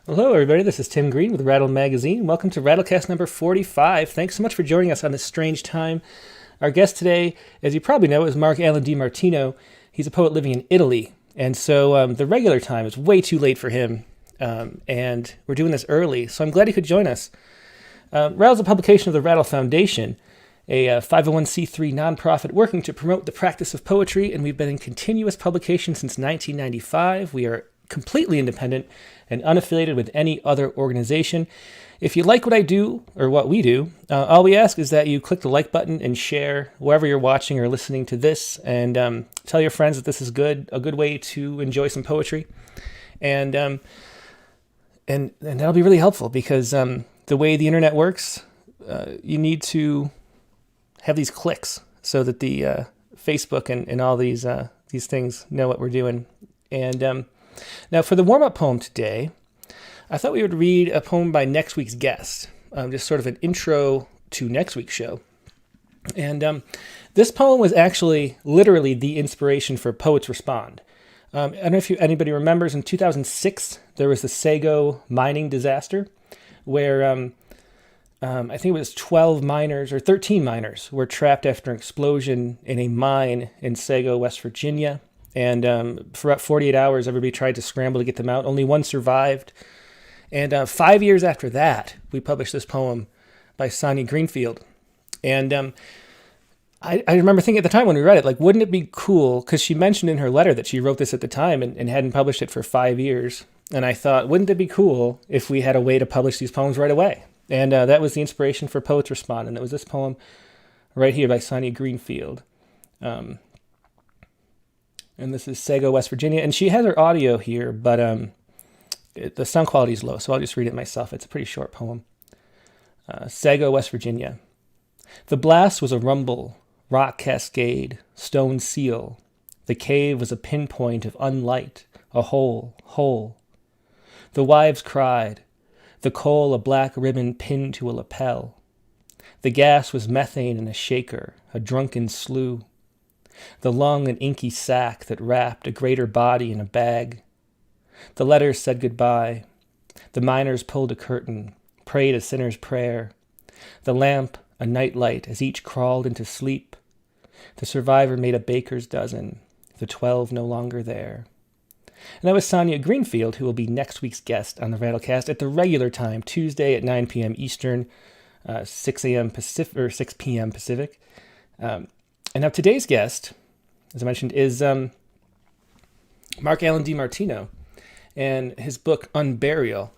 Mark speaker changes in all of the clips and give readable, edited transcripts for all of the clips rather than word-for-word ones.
Speaker 1: Hello, everybody. This is Tim Green with Rattle Magazine. Welcome to Rattlecast number 45. Thanks so much for joining us on this strange time. Our guest today, as you probably know, is Marc Alan Di Martino. He's a poet living in Italy, and so the regular time is way too late for him, and we're doing this early, so I'm glad he could join us. Rattle is a publication of the Rattle Foundation, a 501c3 nonprofit working to promote the practice of poetry, and we've been in continuous publication since 1995. We are completely independent and unaffiliated with any other organization. If you like what I do, or what we do, all we ask is that you click the like button and share wherever you're watching or listening to this, and tell your friends that this is a good way to enjoy some poetry. And that'll be really helpful because the way the internet works, you need to have these clicks so that the Facebook and all these things know what we're doing. And now for the warm-up poem today, I thought we would read a poem by next week's guest, just sort of an intro to next week's show. And this poem was actually literally the inspiration for Poets Respond. I don't know if anybody remembers, in 2006, there was the Sago mining disaster where I think it was 12 miners or 13 miners were trapped after an explosion in a mine in Sago, West Virginia. And for about 48 hours, everybody tried to scramble to get them out. Only one survived. And 5 years after that, we published this poem by Sonia Greenfield. And I remember thinking at the time when we read it, like, wouldn't it be cool? Because she mentioned in her letter that she wrote this at the time and hadn't published it for 5 years. And I thought, wouldn't it be cool if we had a way to publish these poems right away? And that was the inspiration for Poets Respond. And it was this poem right here by Sonia Greenfield. And this is Sago, West Virginia. And she has her audio here, but the sound quality is low, so I'll just read it myself. It's a pretty short poem. Sago, West Virginia. The blast was a rumble, rock cascade, stone seal. The cave was a pinpoint of unlight, a hole. The wives cried. The coal a black ribbon pinned to a lapel. The gas was methane in a shaker, a drunken slough. The lung an inky sack that wrapped a greater body in a bag. The letters said goodbye. The miners pulled a curtain, prayed a sinner's prayer. The lamp a nightlight as each crawled into sleep. The survivor made a baker's dozen, the 12 no longer there. And that was Sonia Greenfield, who will be next week's guest on the Rattlecast at the regular time, Tuesday at 9 p.m. Eastern, 6 a.m. Pacific, or 6 p.m. Pacific. And now today's guest, as I mentioned, is Marc Alan Di Martino and his book Unburial.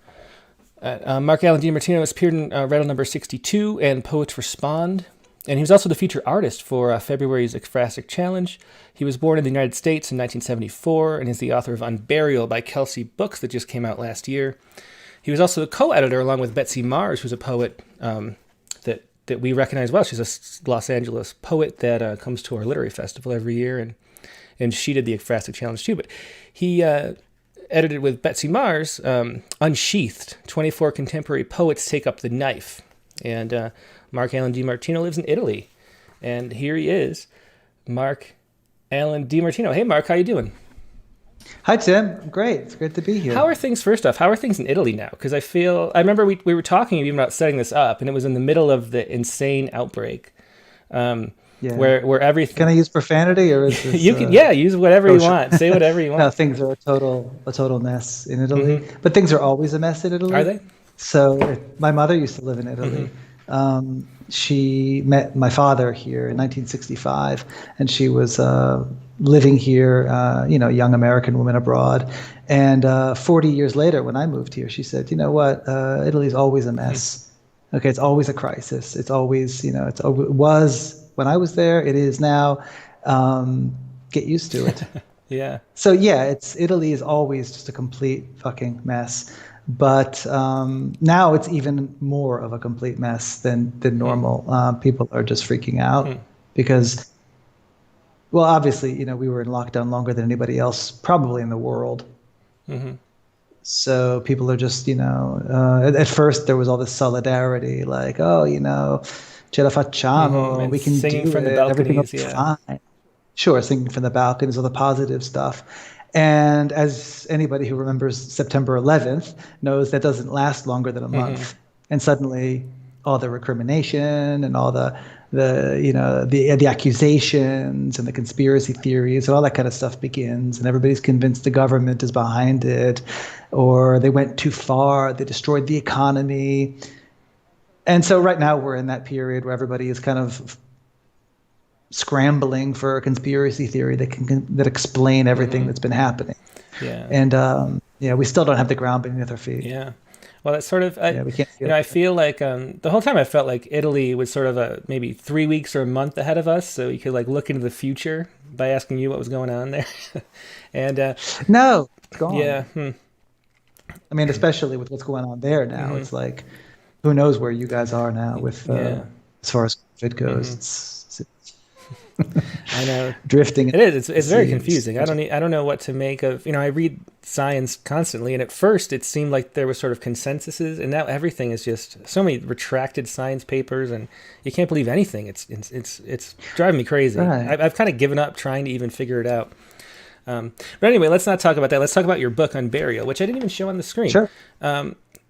Speaker 1: Marc Alan Di Martino has appeared in Rattle number 62 and Poets Respond, and he was also the featured artist for February's Ekphrastic Challenge. He was born in the United States in 1974 and is the author of Unburial by Kelsay Books that just came out last year. He was also the co-editor along with Betsy Mars, who's a poet that we recognize well. She's a Los Angeles poet that comes to our literary festival every year, and she did the Ekphrastic Challenge too. But he edited with Betsy Mars, Unsheathed, 24 Contemporary Poets Take Up the Knife. And Marc Alan Di Martino lives in Italy. And here he is, Marc Alan Di Martino. Hey, Marc, how you doing?
Speaker 2: Hi, Tim. Great. It's great to be here.
Speaker 1: How are things, first off, how are things in Italy now? Because I remember we were talking even about setting this up, and it was in the middle of the insane outbreak, where everything...
Speaker 2: Can I use profanity, or is this,
Speaker 1: you can, use whatever you want. Say whatever you want.
Speaker 2: No, things are a total mess in Italy. Mm-hmm. But things are always a mess in Italy.
Speaker 1: Are they?
Speaker 2: So my mother used to live in Italy. Mm-hmm. She met my father here in 1965, and she was living here, young American woman abroad. And 40 years later, when I moved here, she said, you know what, Italy's always a mess. Okay, it's always a crisis. It's always, it was when I was there, it is now. Get used to it.
Speaker 1: Yeah.
Speaker 2: So Italy is always just a complete fucking mess. But now it's even more of a complete mess than normal. People are just freaking out because, well, obviously, we were in lockdown longer than anybody else probably in the world. Mm-hmm. So people are just, at first there was all this solidarity, like, oh, ce la facciamo, we can do
Speaker 1: from
Speaker 2: it,
Speaker 1: the balconies,
Speaker 2: everything will be fine. Sure, singing from the balconies, all the positive stuff. And as anybody who remembers September 11th knows, that doesn't last longer than a
Speaker 1: Mm-hmm.
Speaker 2: month. And suddenly all the recrimination and all the accusations and the conspiracy theories and all that kind of stuff begins, and everybody's convinced the government is behind it, or they went too far, they destroyed the economy. And so right now we're in that period where everybody is kind of scrambling for a conspiracy theory that explain everything that's been happening.
Speaker 1: Yeah.
Speaker 2: And we still don't have the ground beneath our feet.
Speaker 1: Yeah. Well, that's sort of,
Speaker 2: We can't
Speaker 1: I feel like the whole time I felt like Italy was sort of maybe 3 weeks or a month ahead of us. So you could like look into the future by asking you what was going on there. And
Speaker 2: No, it's gone.
Speaker 1: yeah.
Speaker 2: I mean, especially with what's going on there now, it's like, who knows where you guys are now with as far as COVID goes. It's
Speaker 1: I know.
Speaker 2: Drifting.
Speaker 1: It is. It's very confusing. I don't know what to make of. I read science constantly, and at first it seemed like there was sort of consensuses, and now everything is just so many retracted science papers, and you can't believe anything. It's driving me crazy.
Speaker 2: Right.
Speaker 1: I've kind of given up trying to even figure it out. But anyway, let's not talk about that. Let's talk about your book, Unburial, which I didn't even show on the screen.
Speaker 2: Sure.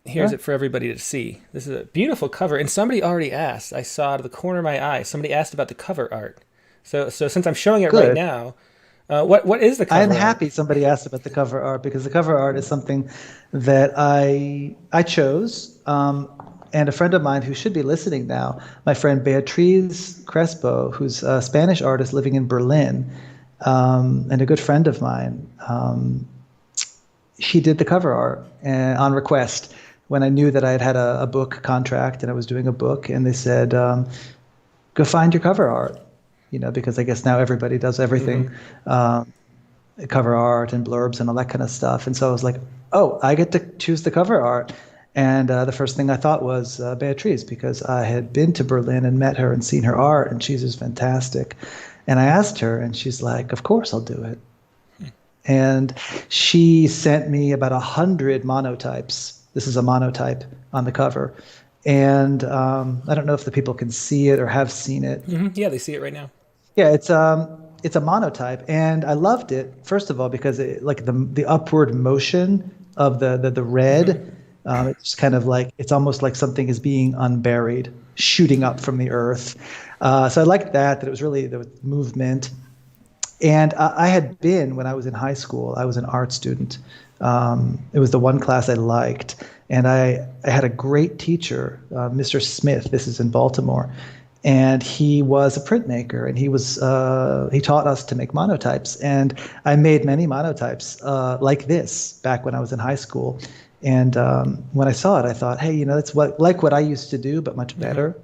Speaker 1: Here's it for everybody to see. This is a beautiful cover, and somebody already asked. I saw out of the corner of my eye. Somebody asked about the cover art. So since I'm showing it right now, what is the cover
Speaker 2: I'm
Speaker 1: art?
Speaker 2: happy somebody asked about the cover art, because the cover art is something that I chose, and a friend of mine who should be listening now, my friend Beatriz Crespo, who's a Spanish artist living in Berlin, and a good friend of mine. She did the cover art on request when I knew that I had a book contract and I was doing a book, and they said, go find your cover art. Because I guess now everybody does everything, cover art and blurbs and all that kind of stuff. And so I was like, oh, I get to choose the cover art. And the first thing I thought was Beatriz, because I had been to Berlin and met her and seen her art, and she's just fantastic. And I asked her, and she's like, of course I'll do it. And she sent me about 100 monotypes. This is a monotype on the cover. And I don't know if the people can see it or have seen it.
Speaker 1: Yeah, they see it right now.
Speaker 2: Yeah, it's a monotype, and I loved it. First of all, because like the upward motion of the red, it's kind of like, it's almost like something is being unburied, shooting up from the earth. So I liked that it was really the movement. And I had been, when I was in high school, I was an art student. It was the one class I liked, and I had a great teacher, Mr. Smith. This is in Baltimore. And he was a printmaker, and he taught us to make monotypes. And I made many monotypes like this back when I was in high school. And when I saw it, I thought, hey, that's what I used to do, but much better.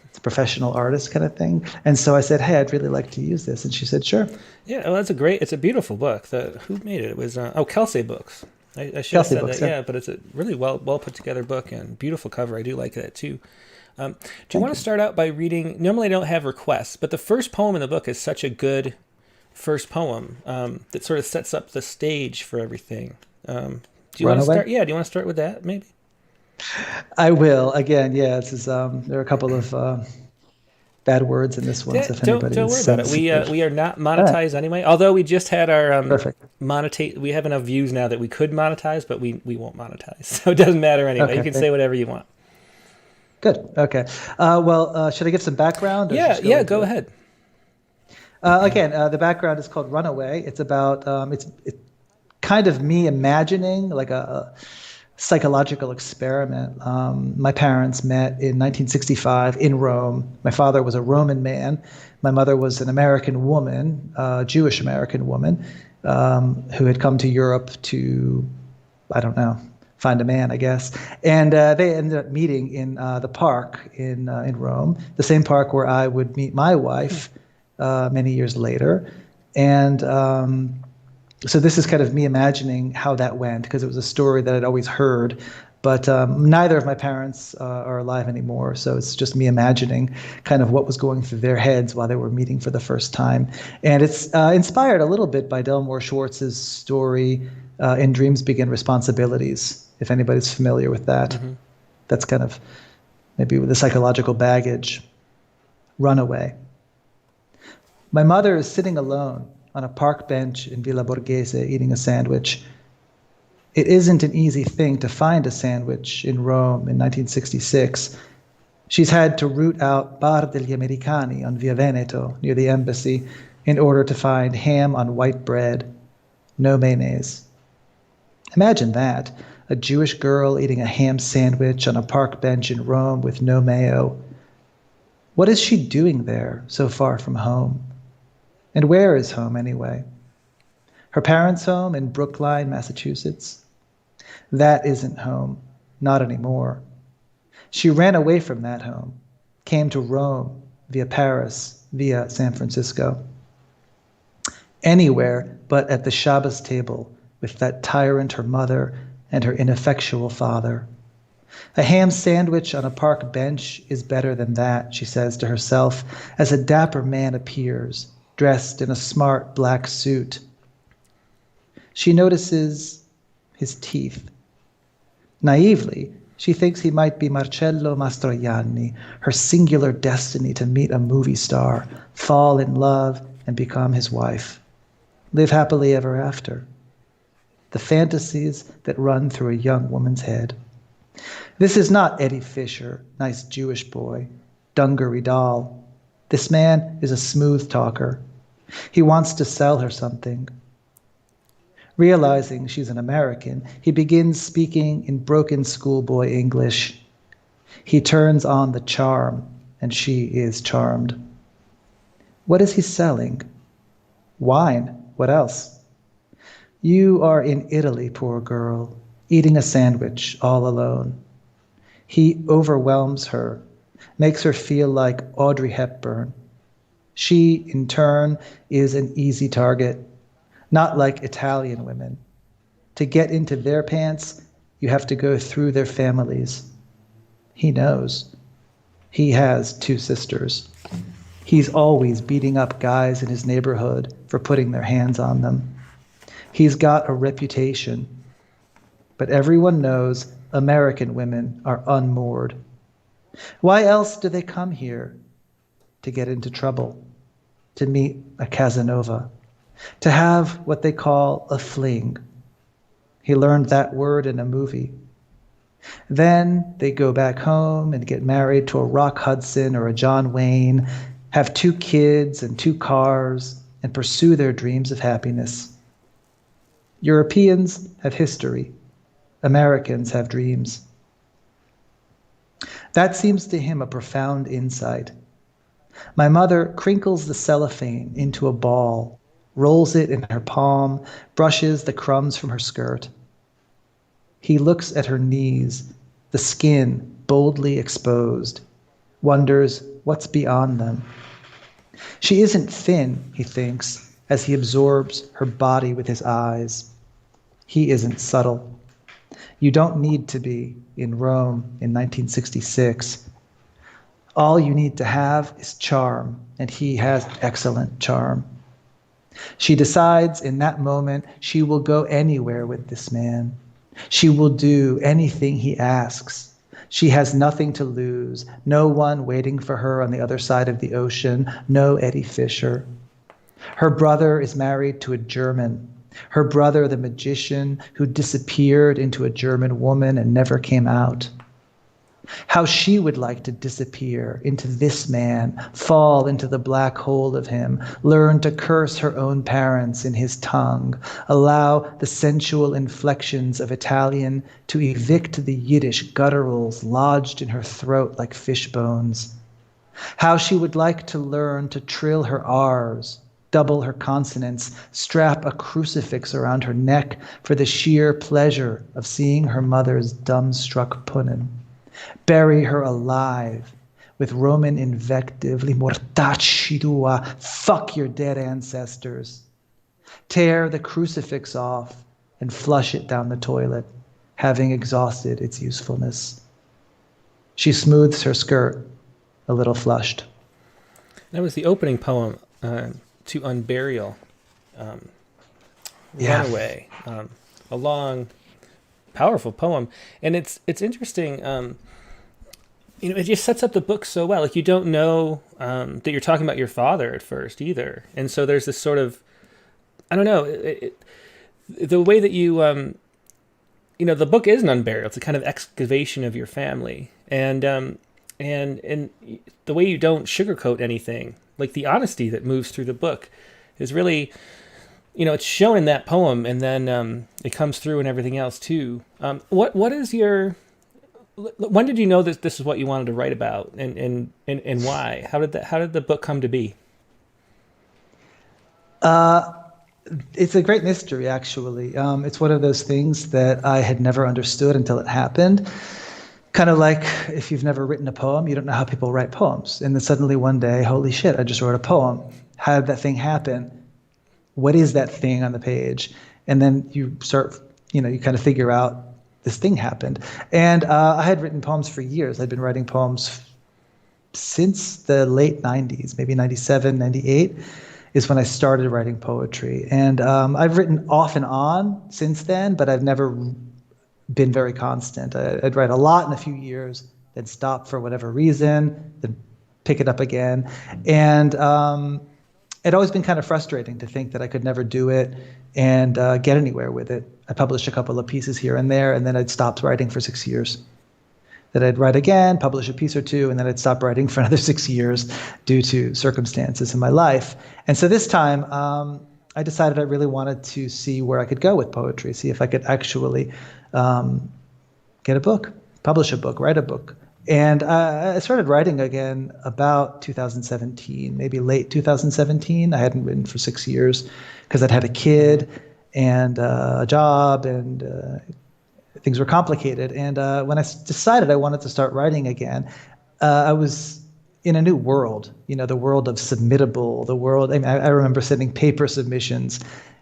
Speaker 2: It's a professional artist kind of thing. And so I said, hey, I'd really like to use this. And she said, sure.
Speaker 1: Yeah, well, it's a beautiful book. Who made it? It was Kelsay Books. I should have said
Speaker 2: Books,
Speaker 1: that. Yeah, but it's a really well put together book and beautiful cover. I do like that too. Do you want to start out by reading? Normally I don't have requests, but the first poem in the book is such a good first poem that sort of sets up the stage for everything. Do you want to start? Yeah, do you want to start with that maybe?
Speaker 2: I will. Again, yeah, there are a couple of bad words in this one.
Speaker 1: Yeah,
Speaker 2: so if
Speaker 1: don't worry about it. We are not monetized anyway. Although we just had our monetize. We have enough views now that we could monetize, but we won't monetize, so it doesn't matter anyway.
Speaker 2: Okay,
Speaker 1: you can say whatever you want.
Speaker 2: Good. Okay. Should I give some background?
Speaker 1: Yeah. Go ahead.
Speaker 2: Again, the background is called Runaway. It's about it's kind of me imagining like a psychological experiment. My parents met in 1965 in Rome. My father was a Roman man. My mother was an American woman, Jewish American woman, who had come to Europe to, I don't know, find a man, I guess. And they ended up meeting in the park in Rome, the same park where I would meet my wife many years later. And so this is kind of me imagining how that went, because it was a story that I'd always heard, but neither of my parents are alive anymore. So it's just me imagining kind of what was going through their heads while they were meeting for the first time. And it's inspired a little bit by Delmore Schwartz's story, In Dreams Begin Responsibilities, if anybody's familiar with that. Mm-hmm. That's kind of maybe with the psychological baggage. Runaway. My mother is sitting alone on a park bench in Villa Borghese eating a sandwich. It isn't an easy thing to find a sandwich in Rome in 1966. She's had to route out Bar degli Americani on Via Veneto near the embassy in order to find ham on white bread, no mayonnaise. Imagine that, a Jewish girl eating a ham sandwich on a park bench in Rome with no mayo. What is she doing there, so far from home? And where is home, anyway? Her parents' home in Brookline, Massachusetts? That isn't home, not anymore. She ran away from that home, came to Rome via Paris, via San Francisco. Anywhere but at the Shabbos table with that tyrant her mother and her ineffectual father. A ham sandwich on a park bench is better than that, she says to herself, as a dapper man appears, dressed in a smart black suit. She notices his teeth. Naively, she thinks he might be Marcello Mastroianni, her singular destiny to meet a movie star, fall in love, and become his wife. Live happily ever after. The fantasies that run through a young woman's head. This is not Eddie Fisher, nice Jewish boy, dungaree doll. This man is a smooth talker. He wants to sell her something. Realizing she's an American, he begins speaking in broken schoolboy English. He turns on the charm, and she is charmed. What is he selling? Wine. What else? You are in Italy, poor girl, eating a sandwich all alone. He overwhelms her, makes her feel like Audrey Hepburn. She, in turn, is an easy target, not like Italian women. To get into their pants, you have to go through their families. He knows. He has 2 sisters. He's always beating up guys in his neighborhood for putting their hands on them. He's got a reputation. But everyone knows American women are unmoored. Why else do they come here? To get into trouble, to meet a Casanova, to have what they call a fling. He learned that word in a movie. Then they go back home and get married to a Rock Hudson or a John Wayne, have 2 kids and 2 cars, and pursue their dreams of happiness. Europeans have history. Americans have dreams. That seems to him a profound insight. My mother crinkles the cellophane into a ball, rolls it in her palm, brushes the crumbs from her skirt. He looks at her knees, the skin boldly exposed, wonders what's beyond them. She isn't thin, he thinks, as he absorbs her body with his eyes. He isn't subtle. You don't need to be in Rome in 1966. All you need to have is charm, and he has excellent charm. She decides in that moment she will go anywhere with this man. She will do anything he asks. She has nothing to lose, no one waiting for her on the other side of the ocean, no Eddie Fisher. Her brother is married to a German. Her brother, the magician, who disappeared into a German woman and never came out. How she would like to disappear into this man, fall into the black hole of him, learn to curse her own parents in his tongue, allow the sensual inflections of Italian to evict the Yiddish gutturals lodged in her throat like fish bones. How she would like to learn to trill her R's, double her consonants, strap a crucifix around her neck for the sheer pleasure of seeing her mother's dumbstruck punnin. Bury her alive with Roman invective, li mortacci tua, fuck your dead ancestors. Tear the crucifix off and flush it down the toilet, having exhausted its usefulness. She smooths her skirt, a little flushed.
Speaker 1: That was the opening poem to Unburial, Runaway. A long, powerful poem. And it's interesting, it just sets up the book so well. Like, you don't know that you're talking about your father at first either. And so there's this sort of I don't know, the way that you, the book is an Unburial. It's a kind of excavation of your family, and the way you don't sugarcoat anything, like the honesty that moves through the book, is really, it's shown in that poem, and then it comes through in everything else too. What is your? When did you know that this is what you wanted to write about, and why? How did the book come to be?
Speaker 2: It's a great mystery, actually. It's one of those things that I had never understood until it happened. Kind of like if you've never written a poem, you don't know how people write poems. And then suddenly one day, holy shit, I just wrote a poem. How did that thing happen? What is that thing on the page? And then you start, you kind of figure out this thing happened. And I had written poems for years. I'd been writing poems since the late 90s, maybe 97, 98. Is when I started writing poetry. And I've written off and on since then, but I've never been very constant. I'd write a lot in a few years, then stop for whatever reason, then pick it up again. And it'd always been kind of frustrating to think that I could never do it and get anywhere with it. I published a couple of pieces here and there, and then I'd stopped writing for 6 years. That I'd write again, publish a piece or two, and then I'd stop writing for another 6 years due to circumstances in my life. And so this time, I decided I really wanted to see where I could go with poetry, see if I could actually get a book, publish a book, write a book. And I started writing again about 2017, maybe late 2017. I hadn't written for 6 years because I'd had a kid and a job, and things were complicated. And when I decided I wanted to start writing again, I was in a new world, the world of submittable, the world. I remember sending paper submissions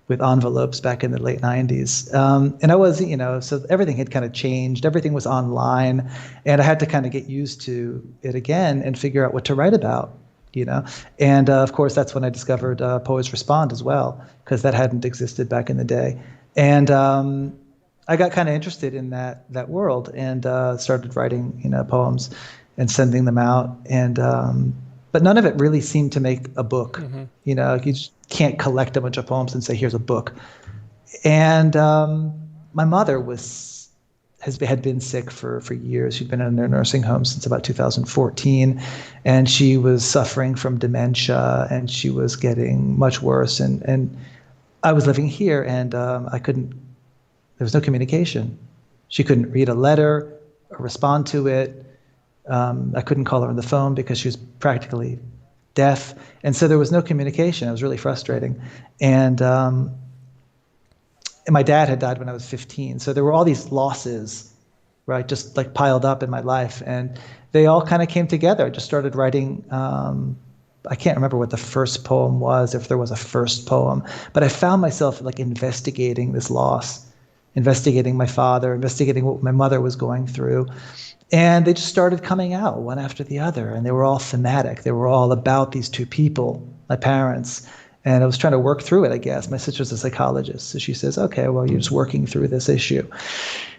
Speaker 2: with envelopes back in the late 90s. And I was, so everything had kind of changed. Everything was online. And I had to kind of get used to it again and figure out what to write about, And of course, that's when I discovered Poets Respond as well, because that hadn't existed back in the day. And I got kind of interested in that world and started writing, poems and sending them out. And but none of it really seemed to make a book. Mm-hmm. You just can't collect a bunch of poems and say, here's a book. And my mother had been sick for years. She'd been in a nursing home since about 2014, and she was suffering from dementia, and she was getting much worse. And I was living here, and there was no communication. She couldn't read a letter or respond to it. I couldn't call her on the phone because she was practically deaf. And so there was no communication. It was really frustrating. And my dad had died when I was 15. So there were all these losses, right, just like piled up in my life. And they all kind of came together. I just started writing. I can't remember what the first poem was, if there was a first poem. But I found myself like investigating this loss, investigating my father, investigating what my mother was going through. And they just started coming out one after the other. And they were all thematic. They were all about these two people, my parents. And I was trying to work through it, I guess. My sister's a psychologist. So she says, okay, well, you're just working through this issue.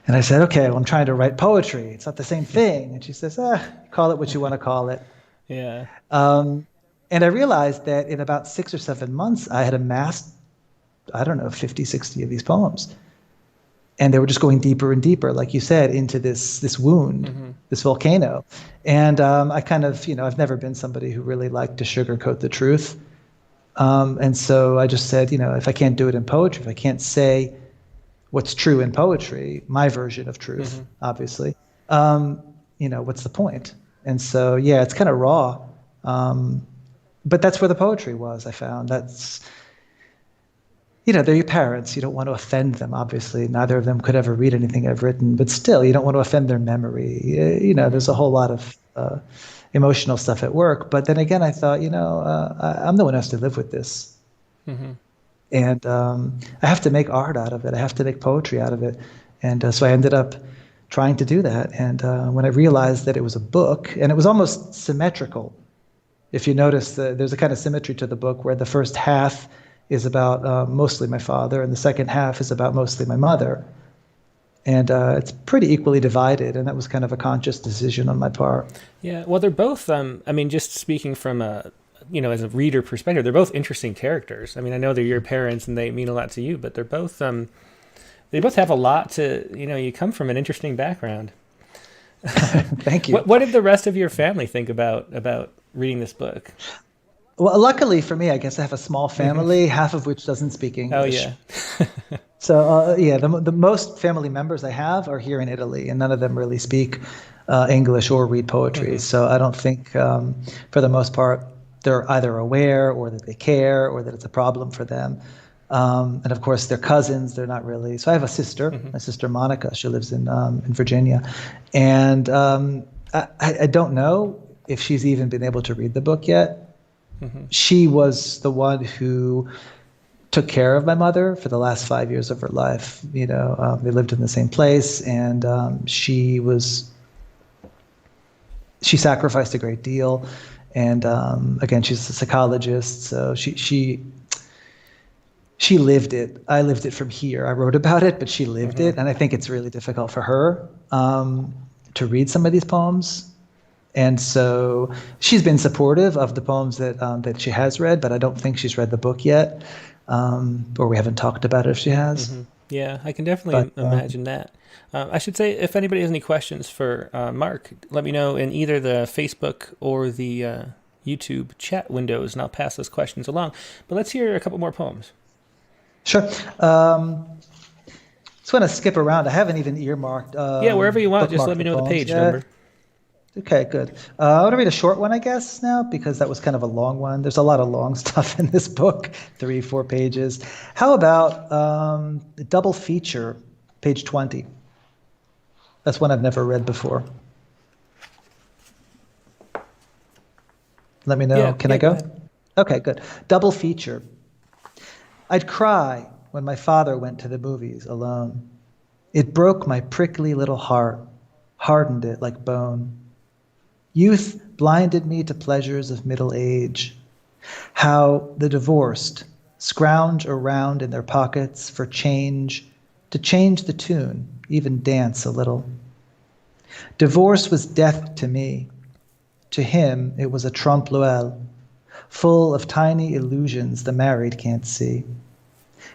Speaker 2: And I said, okay, well, I'm trying to write poetry. It's not the same thing. And she says, call it what you want to call it.
Speaker 1: Yeah.
Speaker 2: And I realized that in about 6 or 7 months, I had amassed, 50, 60 of these poems. And they were just going deeper and deeper, like you said, into this wound, mm-hmm. this volcano. And I kind of, I've never been somebody who really liked to sugarcoat the truth. And so I just said, if I can't do it in poetry, if I can't say what's true in poetry, my version of truth, mm-hmm. obviously, what's the point? And so, yeah, it's kind of raw. But that's where the poetry was, I found. That's, they're your parents. You don't want to offend them, obviously. Neither of them could ever read anything I've written. But still, you don't want to offend their memory. There's a whole lot of emotional stuff at work. But then again, I thought, I'm the one who has to live with this. Mm-hmm. And I have to make art out of it. I have to make poetry out of it. And so I ended up trying to do that. And when I realized that it was a book, and it was almost symmetrical. If you notice, there's a kind of symmetry to the book where the first half is about mostly my father, and the second half is about mostly my mother. And it's pretty equally divided, and that was kind of a conscious decision on my part.
Speaker 1: Yeah, well, they're both, just speaking from a as a reader perspective, they're both interesting characters. I mean, I know they're your parents and they mean a lot to you, but they both have a lot to, you come from an interesting background.
Speaker 2: Thank you.
Speaker 1: What did the rest of your family think about reading this book?
Speaker 2: Well, luckily for me, I guess I have a small family, half of which doesn't speak English.
Speaker 1: Oh, yeah.
Speaker 2: So, the most family members I have are here in Italy, and none of them really speak English or read poetry. So I don't think, for the most part, they're either aware or that they care or that it's a problem for them. And of course, they're cousins. They're not really. So I have a sister, my sister Monica. She lives in Virginia, and I don't know if she's even been able to read the book yet. She was the one who took care of my mother for the last 5 years of her life. They lived in the same place, and she sacrificed a great deal. And again, she's a psychologist, so she lived it. I lived it from here. I wrote about it, but she lived it, and I think it's really difficult for her to read some of these poems. And so she's been supportive of the poems that she has read, but I don't think she's read the book yet, or we haven't talked about it if she has.
Speaker 1: Yeah, I can definitely imagine that. I should say, if anybody has any questions for Marc, let me know in either the Facebook or the YouTube chat windows, and I'll pass those questions along. But let's hear a couple more poems.
Speaker 2: Sure. Just want to skip around. I haven't even earmarked.
Speaker 1: Yeah, wherever you want. Just let me know the page number.
Speaker 2: Okay, good. I want to read a short one, I guess, now, because that was kind of a long one. There's a lot of long stuff in this book, 3-4 pages. How about the double feature, page 20? That's one I've never read before. Let me know.
Speaker 1: Yeah,
Speaker 2: Can I go? Okay, good. Double feature. I'd cry when my father went to the movies alone. It broke my prickly little heart, hardened it like bone. Youth blinded me to pleasures of middle age. How the divorced scrounge around in their pockets for change, to change the tune, even dance a little. Divorce was death to me. To him, it was a trompe l'oeil, full of tiny illusions the married can't see.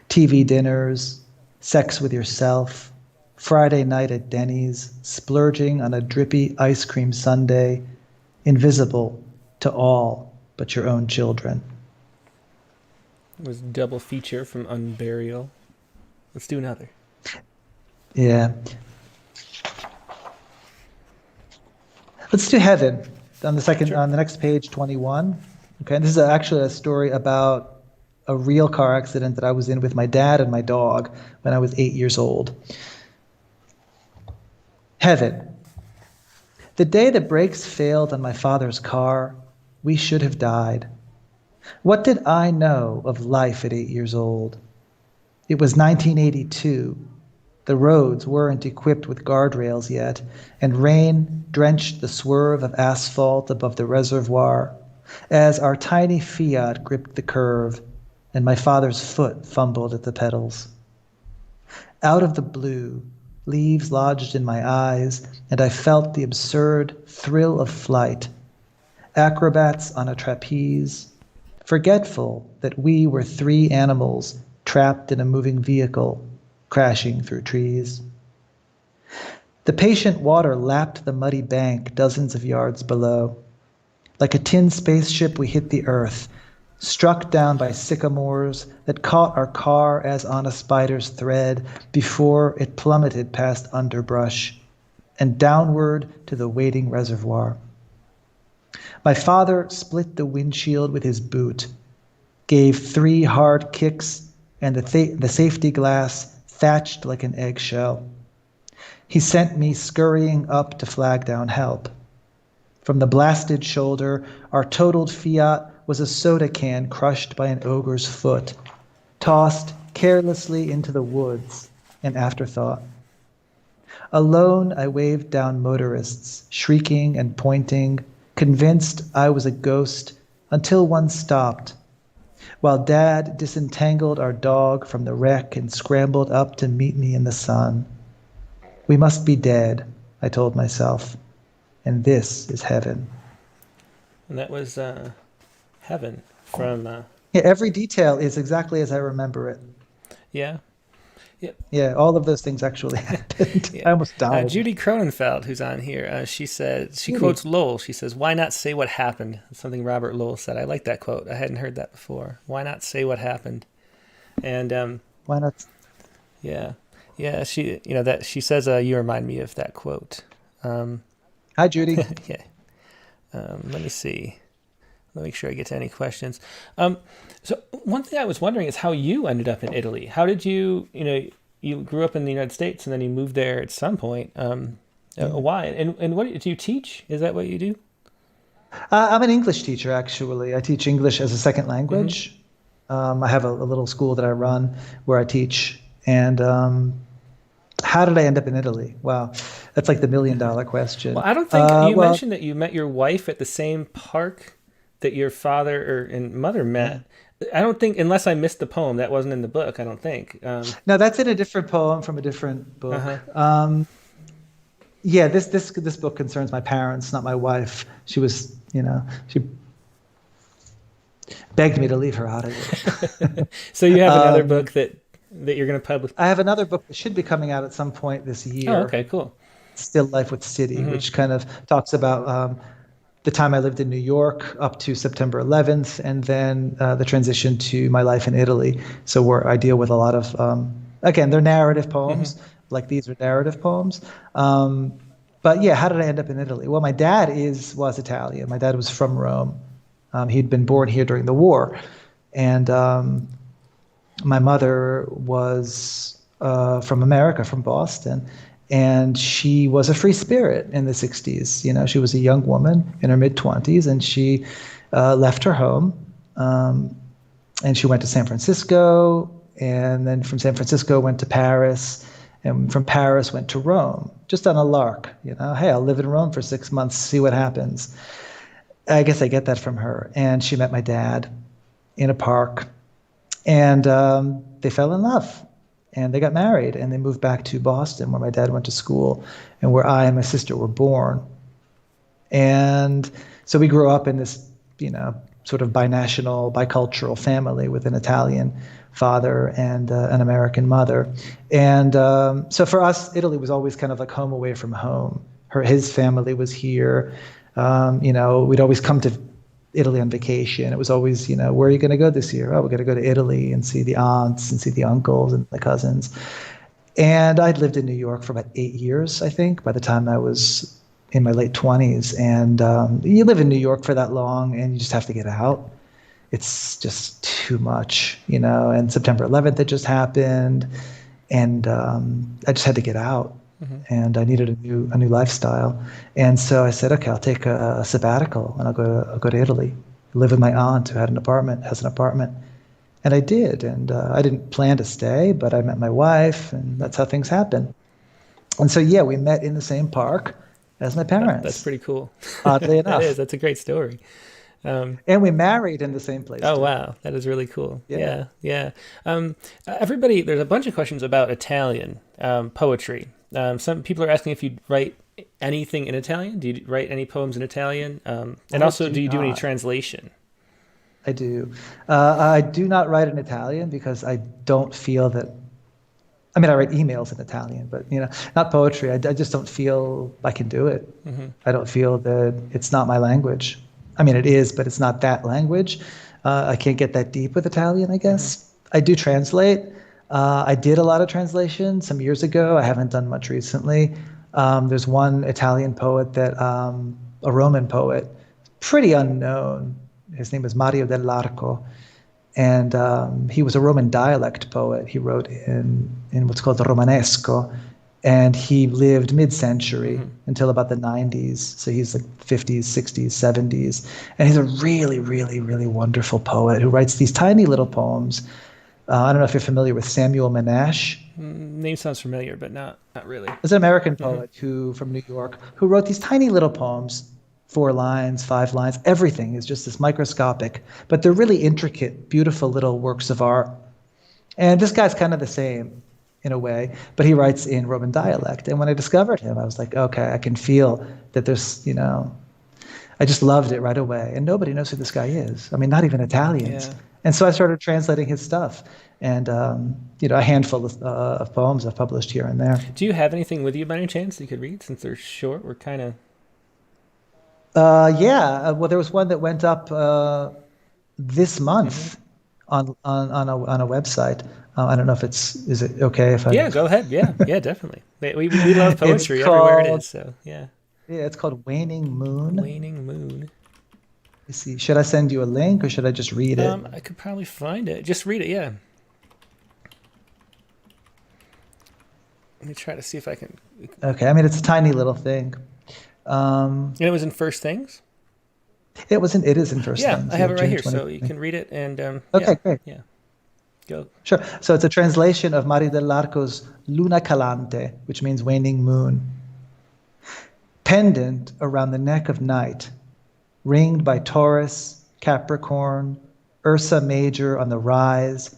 Speaker 2: TV dinners, sex with yourself, Friday night at Denny's, splurging on a drippy ice cream sundae, invisible to all but your own children.
Speaker 1: It was double feature from Unburial. Let's do another.
Speaker 2: Yeah. Let's do Heaven on the next page, 21. Okay, and this is actually a story about a real car accident that I was in with my dad and my dog when I was 8 years old. Heaven. The day the brakes failed on my father's car, we should have died. What did I know of life at 8 years old? It was 1982. The roads weren't equipped with guardrails yet, and rain drenched the swerve of asphalt above the reservoir as our tiny Fiat gripped the curve and my father's foot fumbled at the pedals. Out of the blue, leaves lodged in my eyes, and I felt the absurd thrill of flight. Acrobats on a trapeze, forgetful that we were 3 animals trapped in a moving vehicle, crashing through trees. The patient water lapped the muddy bank dozens of yards below. Like a tin spaceship, we hit the earth, struck down by sycamores that caught our car as on a spider's thread before it plummeted past underbrush and downward to the waiting reservoir. My father split the windshield with his boot, gave 3 hard kicks, and the safety glass thatched like an eggshell. He sent me scurrying up to flag down help. From the blasted shoulder, our totaled Fiat was a soda can crushed by an ogre's foot, tossed carelessly into the woods, an afterthought. Alone, I waved down motorists, shrieking and pointing, convinced I was a ghost, until one stopped, while Dad disentangled our dog from the wreck and scrambled up to meet me in the sun. We must be dead, I told myself, and this is heaven.
Speaker 1: And that was Heaven from
Speaker 2: Yeah, every detail is exactly as I remember it.
Speaker 1: yeah. Yep.
Speaker 2: Yeah, all of those things actually happened.
Speaker 1: Yeah.
Speaker 2: I almost died.
Speaker 1: Judy Cronenfeld, who's on here, she said, she
Speaker 2: Judy.
Speaker 1: quotes Lowell. She says, "Why not say what happened?" Something Robert Lowell said. I like that quote. I hadn't heard that before. Why not say what happened? And
Speaker 2: Why not?
Speaker 1: yeah, yeah. She, that she says, "You remind me of that quote."
Speaker 2: Hi, Judy.
Speaker 1: Yeah. Let me see. Let me make sure I get to any questions. So one thing I was wondering is how you ended up in Italy. How did you grew up in the United States and then you moved there at some point. Why? And what do you teach? Is that what you do?
Speaker 2: I'm an English teacher, actually. I teach English as a second language. I have a little school that I run where I teach. And how did I end up in Italy? Wow, that's like the $1 million question.
Speaker 1: Well, I don't think you mentioned that you met your wife at the same park that your father and mother met. I don't think, unless I missed the poem, that wasn't in the book. I don't think.
Speaker 2: No, that's in a different poem from a different book. Yeah, this book concerns my parents, not my wife. She was, she begged me to leave her out of it.
Speaker 1: So you have another book that you're going to publish.
Speaker 2: I have another book that should be coming out at some point this year.
Speaker 1: Oh, okay, cool.
Speaker 2: Still Life with City, which kind of talks about the time I lived in New York up to September 11th, and then the transition to my life in Italy. So where I deal with a lot of, again, they're narrative poems, like these are narrative poems. But yeah, how did I end up in Italy? Well, my dad was Italian. My dad was from Rome. He'd been born here during the war. And my mother was from America, from Boston. And she was a free spirit in the 60s. She was a young woman in her mid-20s, and she left her home. And she went to San Francisco, and then from San Francisco went to Paris, and from Paris went to Rome, just on a lark. Hey, I'll live in Rome for 6 months, see what happens. I guess I get that from her. And she met my dad in a park, and they fell in love. And they got married, and they moved back to Boston, where my dad went to school, and where I and my sister were born. And so we grew up in this, sort of binational, bicultural family with an Italian father and an American mother. And so for us, Italy was always kind of like home away from home. His family was here. We'd always come to Italy on vacation. It was always, where are you going to go this year? Oh, we're going to go to Italy and see the aunts and see the uncles and the cousins. And I'd lived in New York for about 8 years, I think, by the time I was in my late 20s. And you live in New York for that long, and you just have to get out. It's just too much, and September 11th had just happened, and I just had to get out. And I needed a new lifestyle, and so I said, okay, I'll take a sabbatical, and I'll go to Italy, live with my aunt who has an apartment, and I did, and I didn't plan to stay, but I met my wife, and that's how things happen. And so yeah, we met in the same park as my parents.
Speaker 1: That's pretty cool.
Speaker 2: Oddly enough,
Speaker 1: that is. That's a great story.
Speaker 2: And we married in the same place.
Speaker 1: Oh,
Speaker 2: too.
Speaker 1: wow. That is really cool. Yeah. Everybody, there's a bunch of questions about Italian poetry. Some people are asking if you write anything in Italian. Do you write any poems in Italian? And also, do you do any translation?
Speaker 2: I do. I do not write in Italian because I don't feel that. I mean, I write emails in Italian, but not poetry. I just don't feel I can do it. I don't feel that it's not my language. I mean, it is, but it's not that language. I can't get that deep with Italian, I guess. I do translate. I did a lot of translation some years ago. I haven't done much recently. There's one Italian poet a Roman poet, pretty unknown. His name is Mario dell'Arco. And he was a Roman dialect poet. He wrote in what's called the Romanesco. And he lived mid-century until about the 90s. So he's like 50s, 60s, 70s. And he's a really, really, really wonderful poet who writes these tiny little poems. I don't know if you're familiar with Samuel Menashe.
Speaker 1: Name sounds familiar, but not really.
Speaker 2: He's an American poet from New York who wrote these tiny little poems, 4 lines, 5 lines. Everything is just this microscopic, but they're really intricate, beautiful little works of art. And this guy's kind of the same in a way, but he writes in Roman dialect. And when I discovered him, I was like, okay, I can feel that there's, I I just loved it right away. And nobody knows who this guy is. I mean, not even Italians.
Speaker 1: Yeah.
Speaker 2: And so I started translating his stuff. And, a handful of poems I've published here and there.
Speaker 1: Do you have anything with you by any chance you could read since they're short? We're kind of.
Speaker 2: Yeah. Well, there was one that went up this month on a website. I don't know if is it okay if I.
Speaker 1: Yeah, go ahead. Yeah, yeah, definitely. We love poetry everywhere it is. So yeah.
Speaker 2: Yeah, it's called Waning Moon.
Speaker 1: Waning Moon.
Speaker 2: Let's see. Should I send you a link or should I just read it?
Speaker 1: I could probably find it. Just read it. Yeah. Let me try to see if I can.
Speaker 2: Okay. I mean, it's a tiny little thing.
Speaker 1: And it was in First Things.
Speaker 2: It is in First
Speaker 1: Yeah,
Speaker 2: Things.
Speaker 1: I have it right here,
Speaker 2: 20.
Speaker 1: so you can read it. And
Speaker 2: okay, great.
Speaker 1: Yeah, go.
Speaker 2: Sure. So it's a translation of Mari dell'Arco's Luna Calante, which means waning moon. Pendant around the neck of night, ringed by Taurus, Capricorn, Ursa Major on the rise,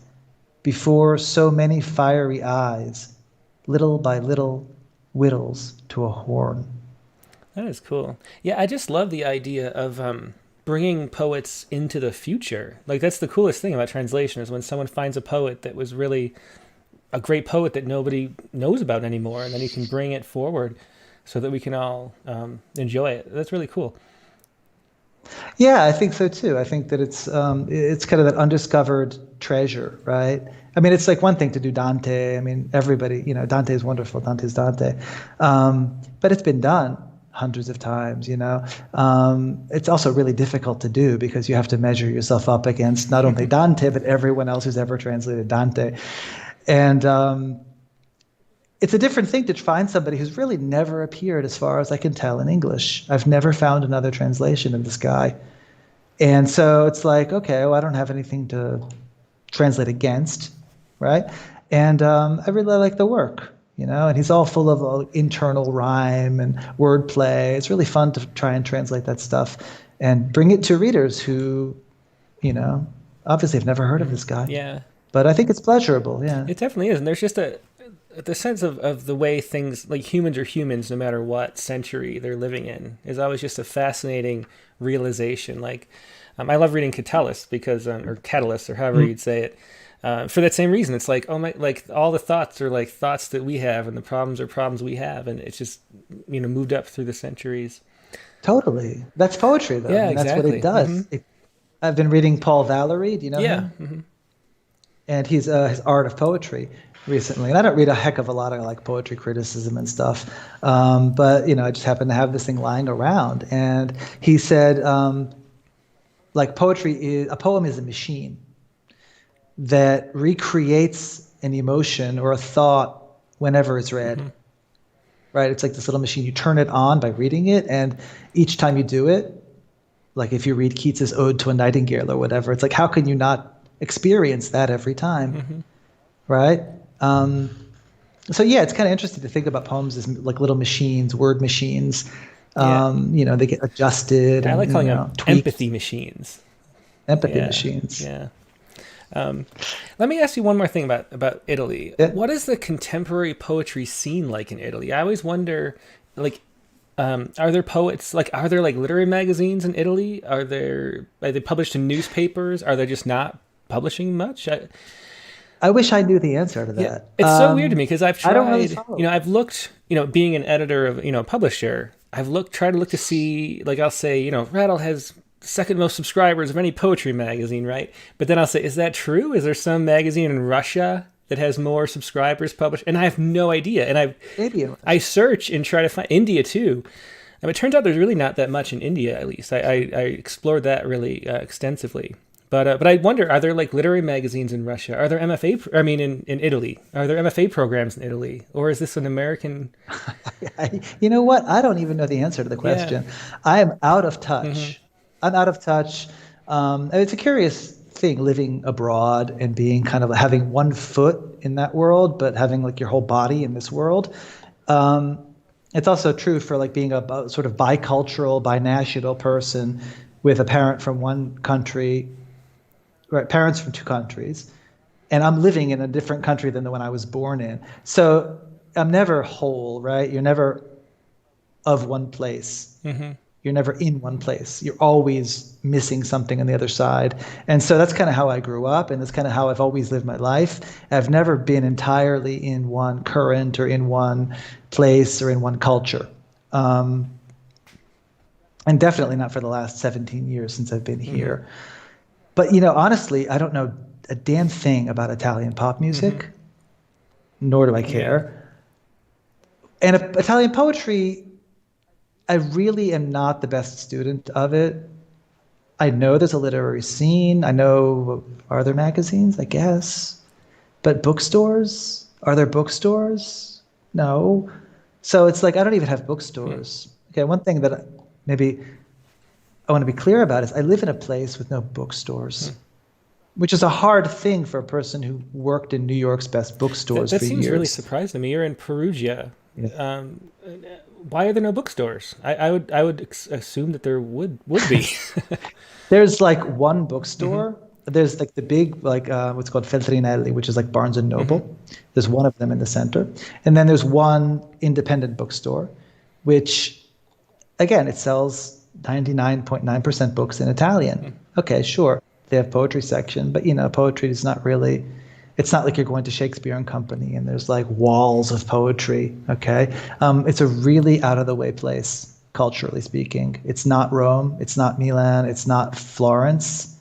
Speaker 2: before so many fiery eyes, little by little, whittles to a horn.
Speaker 1: That is cool. Yeah, I just love the idea of bringing poets into the future. Like, that's the coolest thing about translation is when someone finds a poet that was really a great poet that nobody knows about anymore, and then you can bring it forward so that we can all enjoy it. That's really cool.
Speaker 2: Yeah, I think so too. I think that it's kind of that undiscovered treasure, right? I mean, it's like one thing to do Dante. I mean, everybody, Dante is wonderful. Dante's Dante, but it's been done hundreds of times. It's also really difficult to do because you have to measure yourself up against not only Dante but everyone else who's ever translated Dante, and it's a different thing to find somebody who's really never appeared, as far as I can tell, in English. I've never found another translation of this guy. And so it's like, okay, well, I don't have anything to translate against, right? And I really like the work, and he's all full of internal rhyme and wordplay. It's really fun to try and translate that stuff and bring it to readers who, obviously have never heard of this guy.
Speaker 1: Yeah.
Speaker 2: But I think it's pleasurable, yeah.
Speaker 1: It definitely is. And there's just the sense of the way things, like humans are humans no matter what century they're living in, is always just a fascinating realization. Like, I love reading Catullus because, or Catullus, or however you'd say it, for that same reason. It's like, oh my, like all the thoughts are like thoughts that we have, and the problems are problems we have, and it's just moved up through the centuries.
Speaker 2: Totally, that's poetry, though.
Speaker 1: Yeah,
Speaker 2: I mean,
Speaker 1: exactly.
Speaker 2: That's what it does. I've been reading Paul Valery. Do you know him?
Speaker 1: Mm-hmm.
Speaker 2: And he's his Art of Poetry recently, and I don't read a heck of a lot of like poetry criticism and stuff, but I just happen to have this thing lying around, and he said, like a poem is a machine that recreates an emotion or a thought whenever it's read. Mm-hmm. Right? It's like this little machine. You turn it on by reading it, and each time you do it, like if you read Keats's Ode to a Nightingale or whatever, it's like, how can you not experience that every time? Mm-hmm. Right? So yeah, it's kind of interesting to think about poems as like little machines, word machines. They get adjusted.
Speaker 1: I like calling them
Speaker 2: tweaked.
Speaker 1: Empathy machines.
Speaker 2: Empathy machines.
Speaker 1: Yeah. Let me ask you one more thing about Italy. Yeah. What is the contemporary poetry scene like in Italy? I always wonder, like, are there poets, like, are there like literary magazines in Italy? Are they published in newspapers? Are they just not publishing much?
Speaker 2: I wish I knew the answer to that.
Speaker 1: Yeah, it's so weird to me because I've tried,
Speaker 2: I don't really follow.
Speaker 1: I've looked, being an editor of, a publisher, tried to look to see, like, I'll say, Rattle has second most subscribers of any poetry magazine, right? But then I'll say, is that true? Is there some magazine in Russia that has more subscribers published? And I have no idea. And I search and try to find India too. And it turns out there's really not that much in India, at least. I explored that really extensively. But I wonder, are there like literary magazines in Russia? Are there in Italy? Are there MFA programs in Italy? Or is this an American?
Speaker 2: You know what? I don't even know the answer to the question. Yeah. I am out of touch. Mm-hmm. I'm out of touch. It's a curious thing living abroad and being kind of having one foot in that world, but having like your whole body in this world. It's also true for like being a sort of bicultural, binational person with a parent from one country, right? Parents from two countries, and I'm living in a different country than the one I was born in. So I'm never whole, right? You're never of one place. Mm-hmm. You're never in one place. You're always missing something on the other side. And so that's kind of how I grew up, and that's kind of how I've always lived my life. I've never been entirely in one current or in one place or in one culture. And definitely not for the last 17 years since I've been here. But, honestly, I don't know a damn thing about Italian pop music, nor do I care. And Italian poetry, I really am not the best student of it. I know there's a literary scene. I know, are there magazines? I guess. But bookstores? Are there bookstores? No. So it's like, I don't even have bookstores. Okay, one thing that maybe I want to be clear about is I live in a place with no bookstores, which is a hard thing for a person who worked in New York's best bookstores
Speaker 1: That
Speaker 2: for
Speaker 1: seems
Speaker 2: years.
Speaker 1: really surprising to me. You're in Perugia.
Speaker 2: Yeah.
Speaker 1: Why are there no bookstores? I would assume that there would be.
Speaker 2: There's like one bookstore. There's like the big, like what's called Feltrinelli, which is like Barnes and Noble. There's one of them in the center. And then there's one independent bookstore, which, again, it sells 99.9% books in Italian. Okay, sure. They have poetry section, but poetry is not really, it's not like you're going to Shakespeare and Company and there's like walls of poetry, okay? It's a really out of the way place, culturally speaking. It's not Rome, it's not Milan, it's not Florence.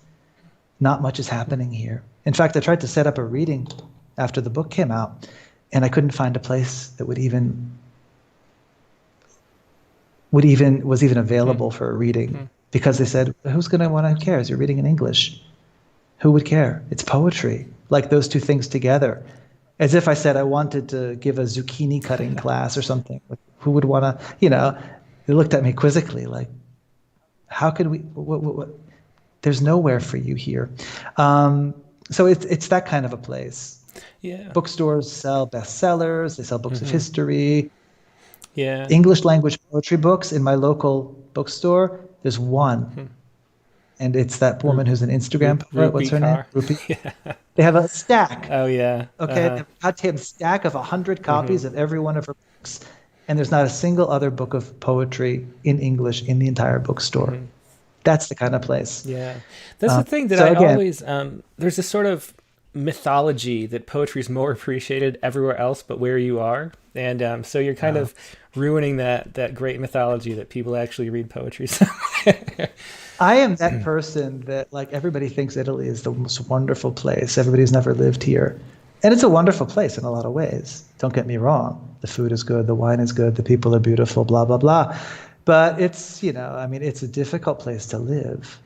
Speaker 2: Not much is happening here. In fact, I tried to set up a reading after the book came out, and I couldn't find a place that was even available for a reading, because they said, who's going to want to care? You're reading in English. Who would care? It's poetry. Like those two things together. As if I said I wanted to give a zucchini cutting class or something. Like, who would want to, they looked at me quizzically like, how could we, what? There's nowhere for you here. So it's that kind of a place.
Speaker 1: Yeah.
Speaker 2: Bookstores sell bestsellers. They sell books of history.
Speaker 1: Yeah.
Speaker 2: English language poetry books in my local bookstore. There's one. And it's that woman who's an Instagram poet. What's her name? Rupi.
Speaker 1: Yeah.
Speaker 2: They have a stack.
Speaker 1: Oh, yeah.
Speaker 2: Okay. They have a goddamn stack of 100 copies of every one of her books. And there's not a single other book of poetry in English in the entire bookstore. That's the kind of place.
Speaker 1: Yeah. That's the thing that always, there's this sort of mythology that poetry is more appreciated everywhere else but where you are. And so you're kind of ruining that great mythology that people actually read poetry somewhere.
Speaker 2: I am that person that, like, everybody thinks Italy is the most wonderful place. Everybody's never lived here. And it's a wonderful place in a lot of ways. Don't get me wrong. The food is good. The wine is good. The people are beautiful, blah, blah, blah. But it's, it's a difficult place to live.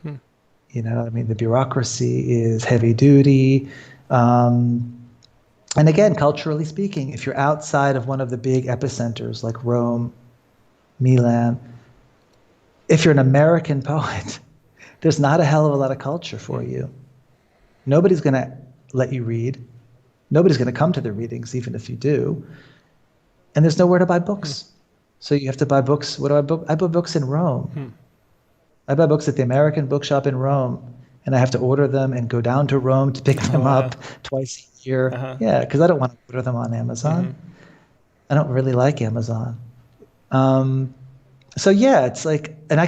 Speaker 2: The bureaucracy is heavy duty. And again, culturally speaking, if you're outside of one of the big epicenters like Rome, Milan, if you're an American poet, there's not a hell of a lot of culture for you. Nobody's going to let you read. Nobody's going to come to the readings, even if you do. And there's nowhere to buy books. So you have to buy books. What do I book? I buy books in Rome. I buy books at the American Bookshop in Rome, and I have to order them and go down to Rome to pick them up twice a year. Yeah, because I don't want to order them on Amazon. I don't really like Amazon. So yeah, it's like, and I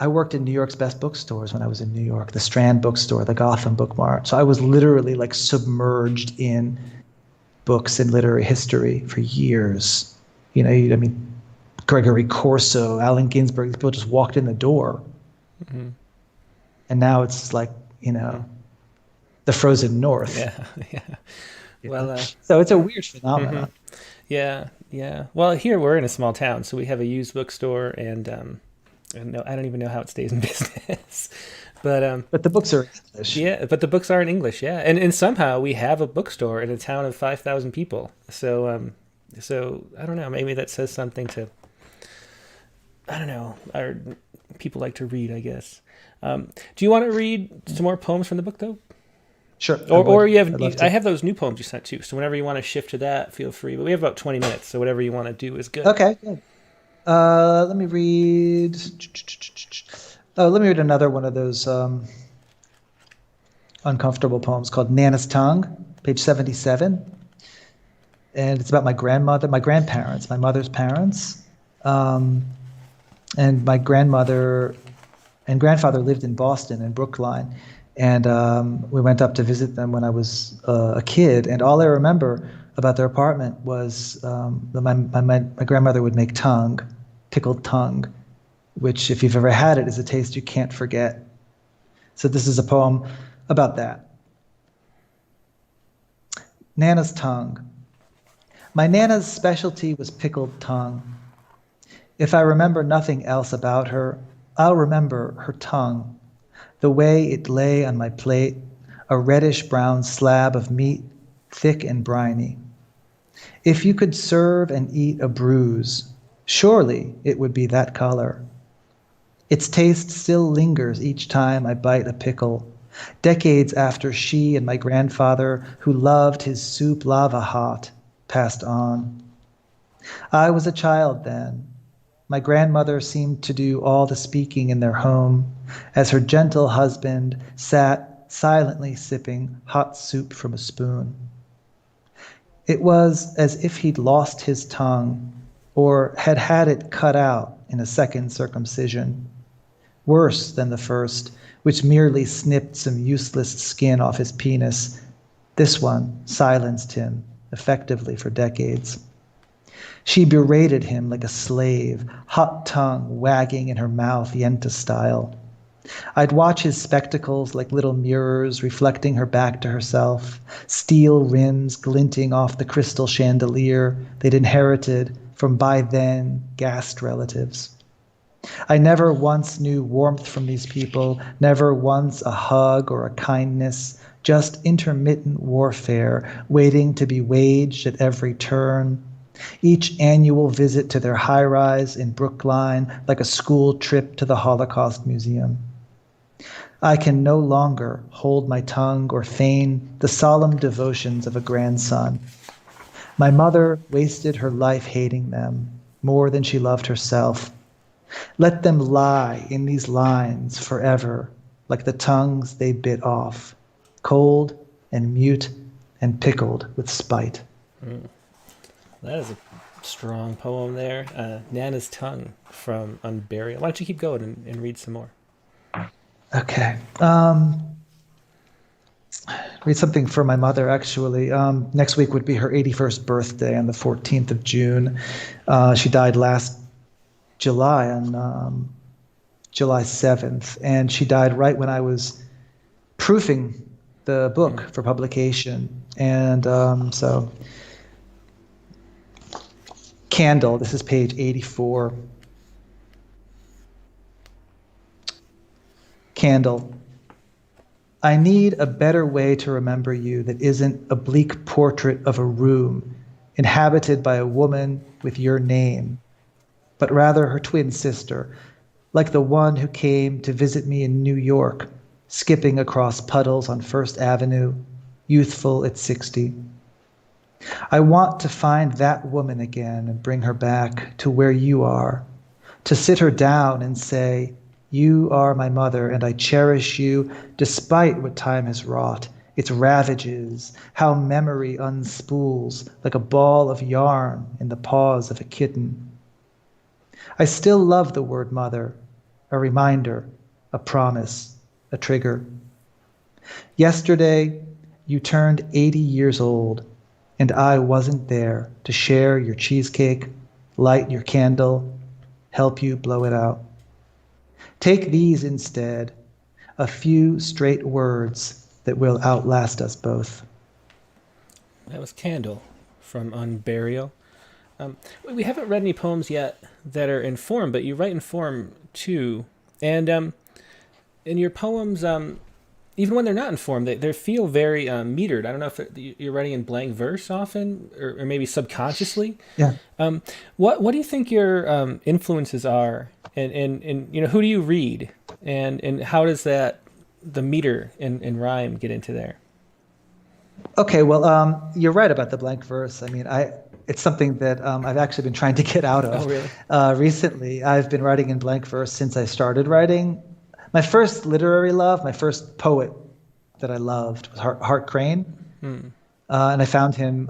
Speaker 2: worked in New York's best bookstores when I was in New York, the Strand Bookstore, the Gotham Book Mart. So I was literally like submerged in books and literary history for years. Gregory Corso, Allen Ginsberg, people just walked in the door. And now it's like, the frozen north.
Speaker 1: Yeah. Well,
Speaker 2: so it's a weird phenomenon.
Speaker 1: Yeah. Well, here we're in a small town, so we have a used bookstore, and no, I don't even know how it stays in business. But
Speaker 2: the books are in English.
Speaker 1: Yeah, but the books are in English, yeah. And somehow we have a bookstore in a town of 5,000 people. So I don't know, maybe that says something to, I don't know, our people like to read, I guess. Do you want to read some more poems from the book, though?
Speaker 2: Sure.
Speaker 1: Or I have those new poems you sent too. So whenever you want to shift to that, feel free. But we have about 20 minutes, so whatever you want to do is good.
Speaker 2: Okay, good. Let me read. Let me read another one of those uncomfortable poems called Nana's Tongue, page 77. And it's about my grandparents, my mother's parents. And my grandmother and grandfather lived in Boston, in Brookline. And we went up to visit them when I was a kid. And all I remember about their apartment was that my grandmother would make tongue, pickled tongue, which, if you've ever had it, is a taste you can't forget. So this is a poem about that. Nana's tongue. My Nana's specialty was pickled tongue. If I remember nothing else about her, I'll remember her tongue, the way it lay on my plate, a reddish-brown slab of meat, thick and briny. If you could serve and eat a bruise, surely it would be that color. Its taste still lingers each time I bite a pickle, decades after she and my grandfather, who loved his soup lava hot, passed on. I was a child then. My grandmother seemed to do all the speaking in their home, as her gentle husband sat silently sipping hot soup from a spoon. It was as if he'd lost his tongue, or had had it cut out in a second circumcision, worse than the first, which merely snipped some useless skin off his penis. This one silenced him effectively for decades. She berated him like a slave, hot tongue wagging in her mouth Yenta style. I'd watch his spectacles like little mirrors reflecting her back to herself, steel rims glinting off the crystal chandelier they'd inherited from by then gassed relatives. I never once knew warmth from these people, never once a hug or a kindness, just intermittent warfare waiting to be waged at every turn. Each annual visit to their high-rise in Brookline like a school trip to the Holocaust Museum. I can no longer hold my tongue or feign the solemn devotions of a grandson. My mother wasted her life hating them more than she loved herself. Let them lie in these lines forever, like the tongues they bit off, cold and mute and pickled with spite.
Speaker 1: That is a strong poem there. Nana's Tongue from Unburial. Why don't you keep going and read some more?
Speaker 2: Okay. Read something for my mother, actually. Next week would be her 81st birthday on the 14th of June. She died last July, on July 7th. And she died right when I was proofing the book for publication. And so... Candle, this is page 84. Candle. I need a better way to remember you that isn't a bleak portrait of a room inhabited by a woman with your name, but rather her twin sister, like the one who came to visit me in New York, skipping across puddles on First Avenue, youthful at 60. I want to find that woman again and bring her back to where you are, to sit her down and say, you are my mother and I cherish you despite what time has wrought, its ravages, how memory unspools like a ball of yarn in the paws of a kitten. I still love the word mother, a reminder, a promise, a trigger. Yesterday, you turned 80 years old, and I wasn't there to share your cheesecake, light your candle, help you blow it out. Take these instead, a few straight words that will outlast us both.
Speaker 1: That was Candle from Unburial. We haven't read any poems yet that are in form, but you write in form too. And in your poems, even when they're not in form, they feel very metered. I don't know if you're writing in blank verse often, or maybe subconsciously.
Speaker 2: Yeah.
Speaker 1: What do you think your influences are, and who do you read, and how does that the meter and rhyme get into there?
Speaker 2: Okay, well, you're right about the blank verse. I mean, it's something that I've actually been trying to get out of.
Speaker 1: Oh, really?
Speaker 2: Recently. I've been writing in blank verse since I started writing. My first literary love, my first poet that I loved was Hart Crane. And I found him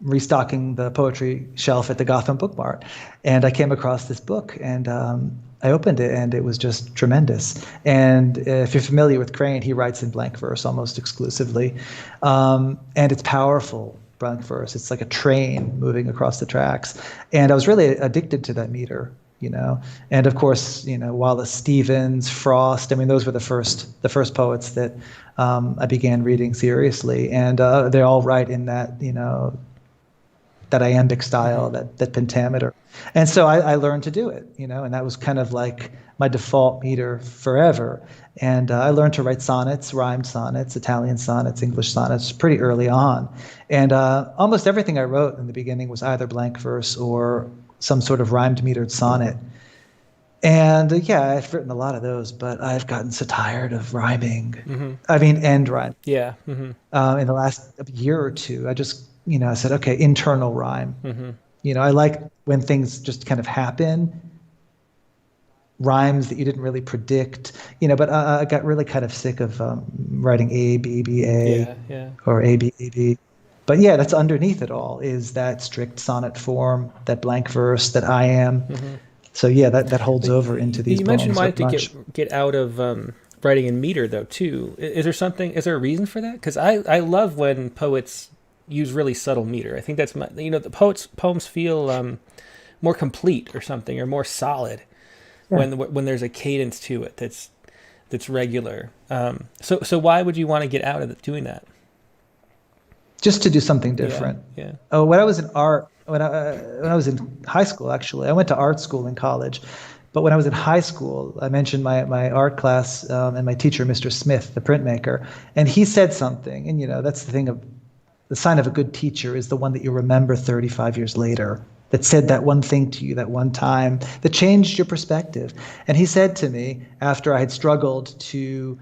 Speaker 2: restocking the poetry shelf at the Gotham Book Mart, and I came across this book, and I opened it, and it was just tremendous. And if you're familiar with Crane, he writes in blank verse almost exclusively, and it's powerful blank verse. It's like a train moving across the tracks, and I was really addicted to that meter. And of course, Wallace Stevens, Frost. I mean, those were the first poets that I began reading seriously, and they all write in that that iambic style, that pentameter. And so I learned to do it, and that was kind of like my default meter forever. And I learned to write sonnets, rhymed sonnets, Italian sonnets, English sonnets pretty early on. And almost everything I wrote in the beginning was either blank verse or some sort of rhymed metered sonnet. And yeah, I've written a lot of those, but I've gotten so tired of rhyming. I mean, end rhyme.
Speaker 1: Yeah.
Speaker 2: In the last year or two, I just, I said, okay, internal rhyme. I like when things just kind of happen, rhymes that you didn't really predict, but I got really kind of sick of writing A, B, B, A, or A, B, A, B. But yeah, that's underneath it all is that strict sonnet form, that blank verse, that I am. So yeah, that holds over into these.
Speaker 1: You mentioned wanting to get out of writing in meter though too. Is there a reason for that? Because I love when poets use really subtle meter. I think that's the poems feel more complete or something, or more solid when there's a cadence to it that's regular. So why would you want to get out of doing that?
Speaker 2: Just to do something different.
Speaker 1: Yeah.
Speaker 2: Oh, when I was in art, when I was in high school, actually, I went to art school in college. But when I was in high school, I mentioned my art class and my teacher, Mr. Smith, the printmaker, and he said something. And that's the sign of a good teacher is the one that you remember 35 years later, that said that one thing to you that one time that changed your perspective. And he said to me, after I had struggled to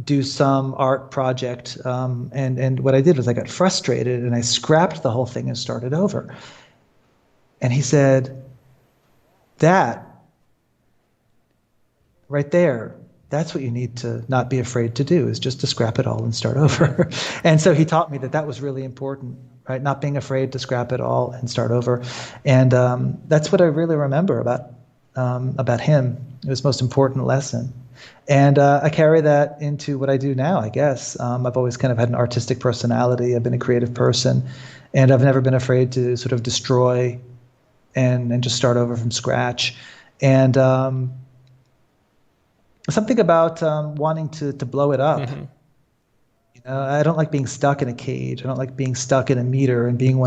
Speaker 2: do some art project, and what I did was I got frustrated and I scrapped the whole thing and started over. And he said, that right there, that's what you need to not be afraid to do, is just to scrap it all and start over. And so he taught me that was really important, right? Not being afraid to scrap it all and start over. And that's what I really remember about him. It was the most important lesson. And I carry that into what I do now, I guess. I've always kind of had an artistic personality. I've been a creative person, and I've never been afraid to sort of destroy and just start over from scratch. And something about wanting to blow it up. I don't like being stuck in a cage. I don't like being stuck in a meter and being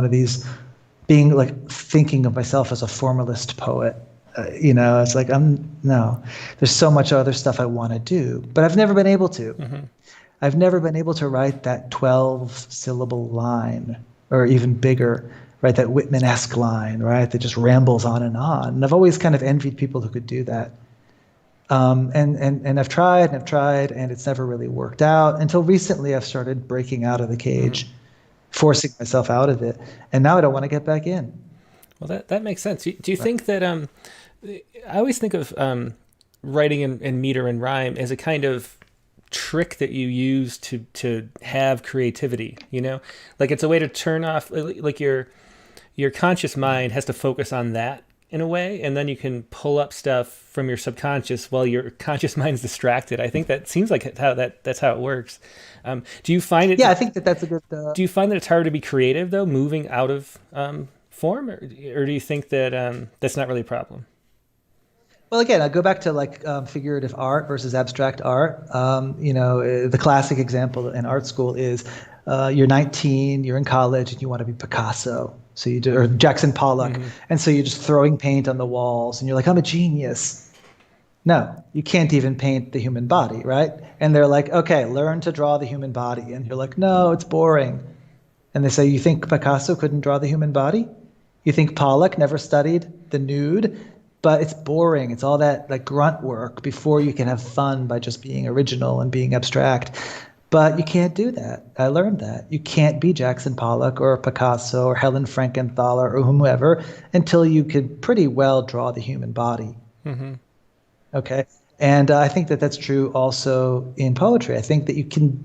Speaker 2: being like thinking of myself as a formalist poet. It's like there's so much other stuff I want to do, but I've never been able to. I've never been able to write that 12-syllable line, or even bigger, right? That Whitman-esque line, right? That just rambles on. And I've always kind of envied people who could do that. And I've tried, and it's never really worked out until recently. I've started breaking out of the cage, forcing myself out of it, and now I don't want to get back in.
Speaker 1: Well, that makes sense. Do you think that I always think of writing in meter and rhyme as a kind of trick that you use to have creativity, like it's a way to turn off, like your conscious mind has to focus on that in a way, and then you can pull up stuff from your subconscious while your conscious mind's distracted. I think that seems like that's how it works. Do you find it?
Speaker 2: Yeah, I think that's a good.
Speaker 1: Do you find that it's harder to be creative though, moving out of form, or do you think that that's not really a problem?
Speaker 2: Well, again, I go back to figurative art versus abstract art. The classic example in art school is you're 19, you're in college, and you want to be Picasso. So you do, or Jackson Pollock, and so you're just throwing paint on the walls, and you're like, I'm a genius. No, you can't even paint the human body, right? And they're like, okay, learn to draw the human body, and you're like, no, it's boring. And they say, you think Picasso couldn't draw the human body? You think Pollock never studied the nude? But it's boring. It's all that like grunt work before you can have fun by just being original and being abstract. But you can't do that. I learned that. You can't be Jackson Pollock or Picasso or Helen Frankenthaler or whomever until you could pretty well draw the human body. Okay? And I think that that's true also in poetry. I think that you can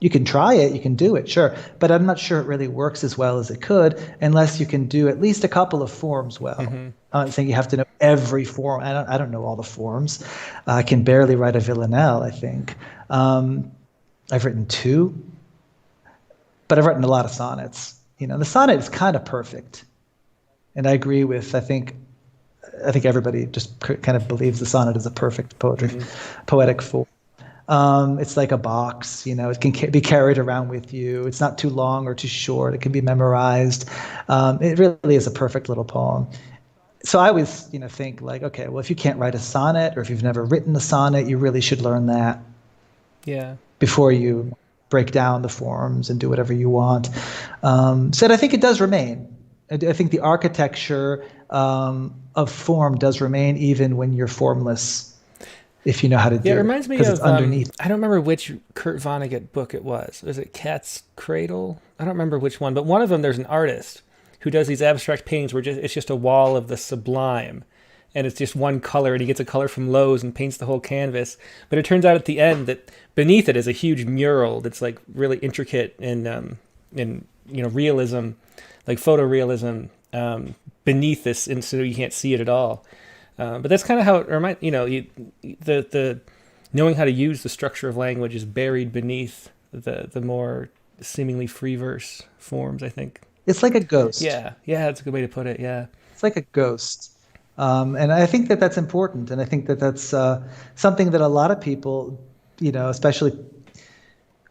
Speaker 2: You can try it, you can do it, sure, but I'm not sure it really works as well as it could unless you can do at least a couple of forms well. I'm not saying you have to know every form. I don't know all the forms. I can barely write a villanelle, I think. I've written 2, but I've written a lot of sonnets. The sonnet is kind of perfect, and I agree with. I think everybody just kind of believes the sonnet is a perfect poetic form. It's like a box, it can be carried around with you. It's not too long or too short. It can be memorized. It really is a perfect little poem. So I always, think like, okay, well, if you can't write a sonnet or if you've never written a sonnet, you really should learn that.
Speaker 1: Yeah.
Speaker 2: Before you break down the forms and do whatever you want. So I think it does remain. I think the architecture of form does remain even when you're formless. If you know how to do it.
Speaker 1: Yeah, it reminds me of,
Speaker 2: it's underneath.
Speaker 1: I don't remember which Kurt Vonnegut book it was. Was it Cat's Cradle? I don't remember which one, but one of them there's an artist who does these abstract paintings where it's just a wall of the sublime, and it's just one color, and he gets a color from Lowe's and paints the whole canvas. But it turns out at the end that beneath it is a huge mural that's like really intricate in realism, like photorealism beneath this, and so you can't see it at all. But that's kind of how it reminds, the knowing how to use the structure of language is buried beneath the more seemingly free verse forms, I think.
Speaker 2: It's like a ghost.
Speaker 1: Yeah, that's a good way to put it, yeah.
Speaker 2: It's like a ghost. And I think that that's important. And I think that that's something that a lot of people, especially,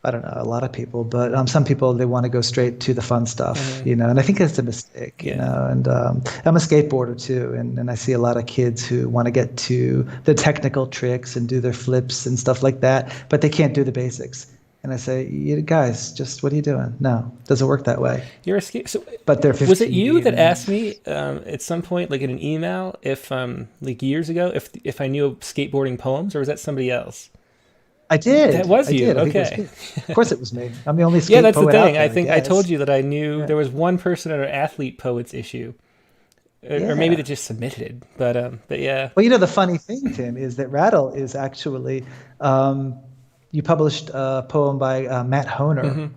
Speaker 2: I don't know, a lot of people, but some people, they want to go straight to the fun stuff, and I think that's a mistake, and I'm a skateboarder too, and I see a lot of kids who want to get to the technical tricks and do their flips and stuff like that, but they can't do the basics. And I say, you guys, just what are you doing? No, it doesn't work that way.
Speaker 1: You're a skate. So,
Speaker 2: but they're 15.
Speaker 1: Was it you that asked me at some point, like in an email, if like years ago, if I knew skateboarding poems, or was that somebody else?
Speaker 2: I did.
Speaker 1: That was you.
Speaker 2: Okay. Of course it was me. I'm the only skate
Speaker 1: Yeah, that's the
Speaker 2: poet
Speaker 1: thing.
Speaker 2: out there,
Speaker 1: I think I told you that I knew there was one person at our athlete poets issue. Or maybe they just submitted. But yeah.
Speaker 2: Well, the funny thing, Tim, is that Rattle is actually you published a poem by Matt Honer,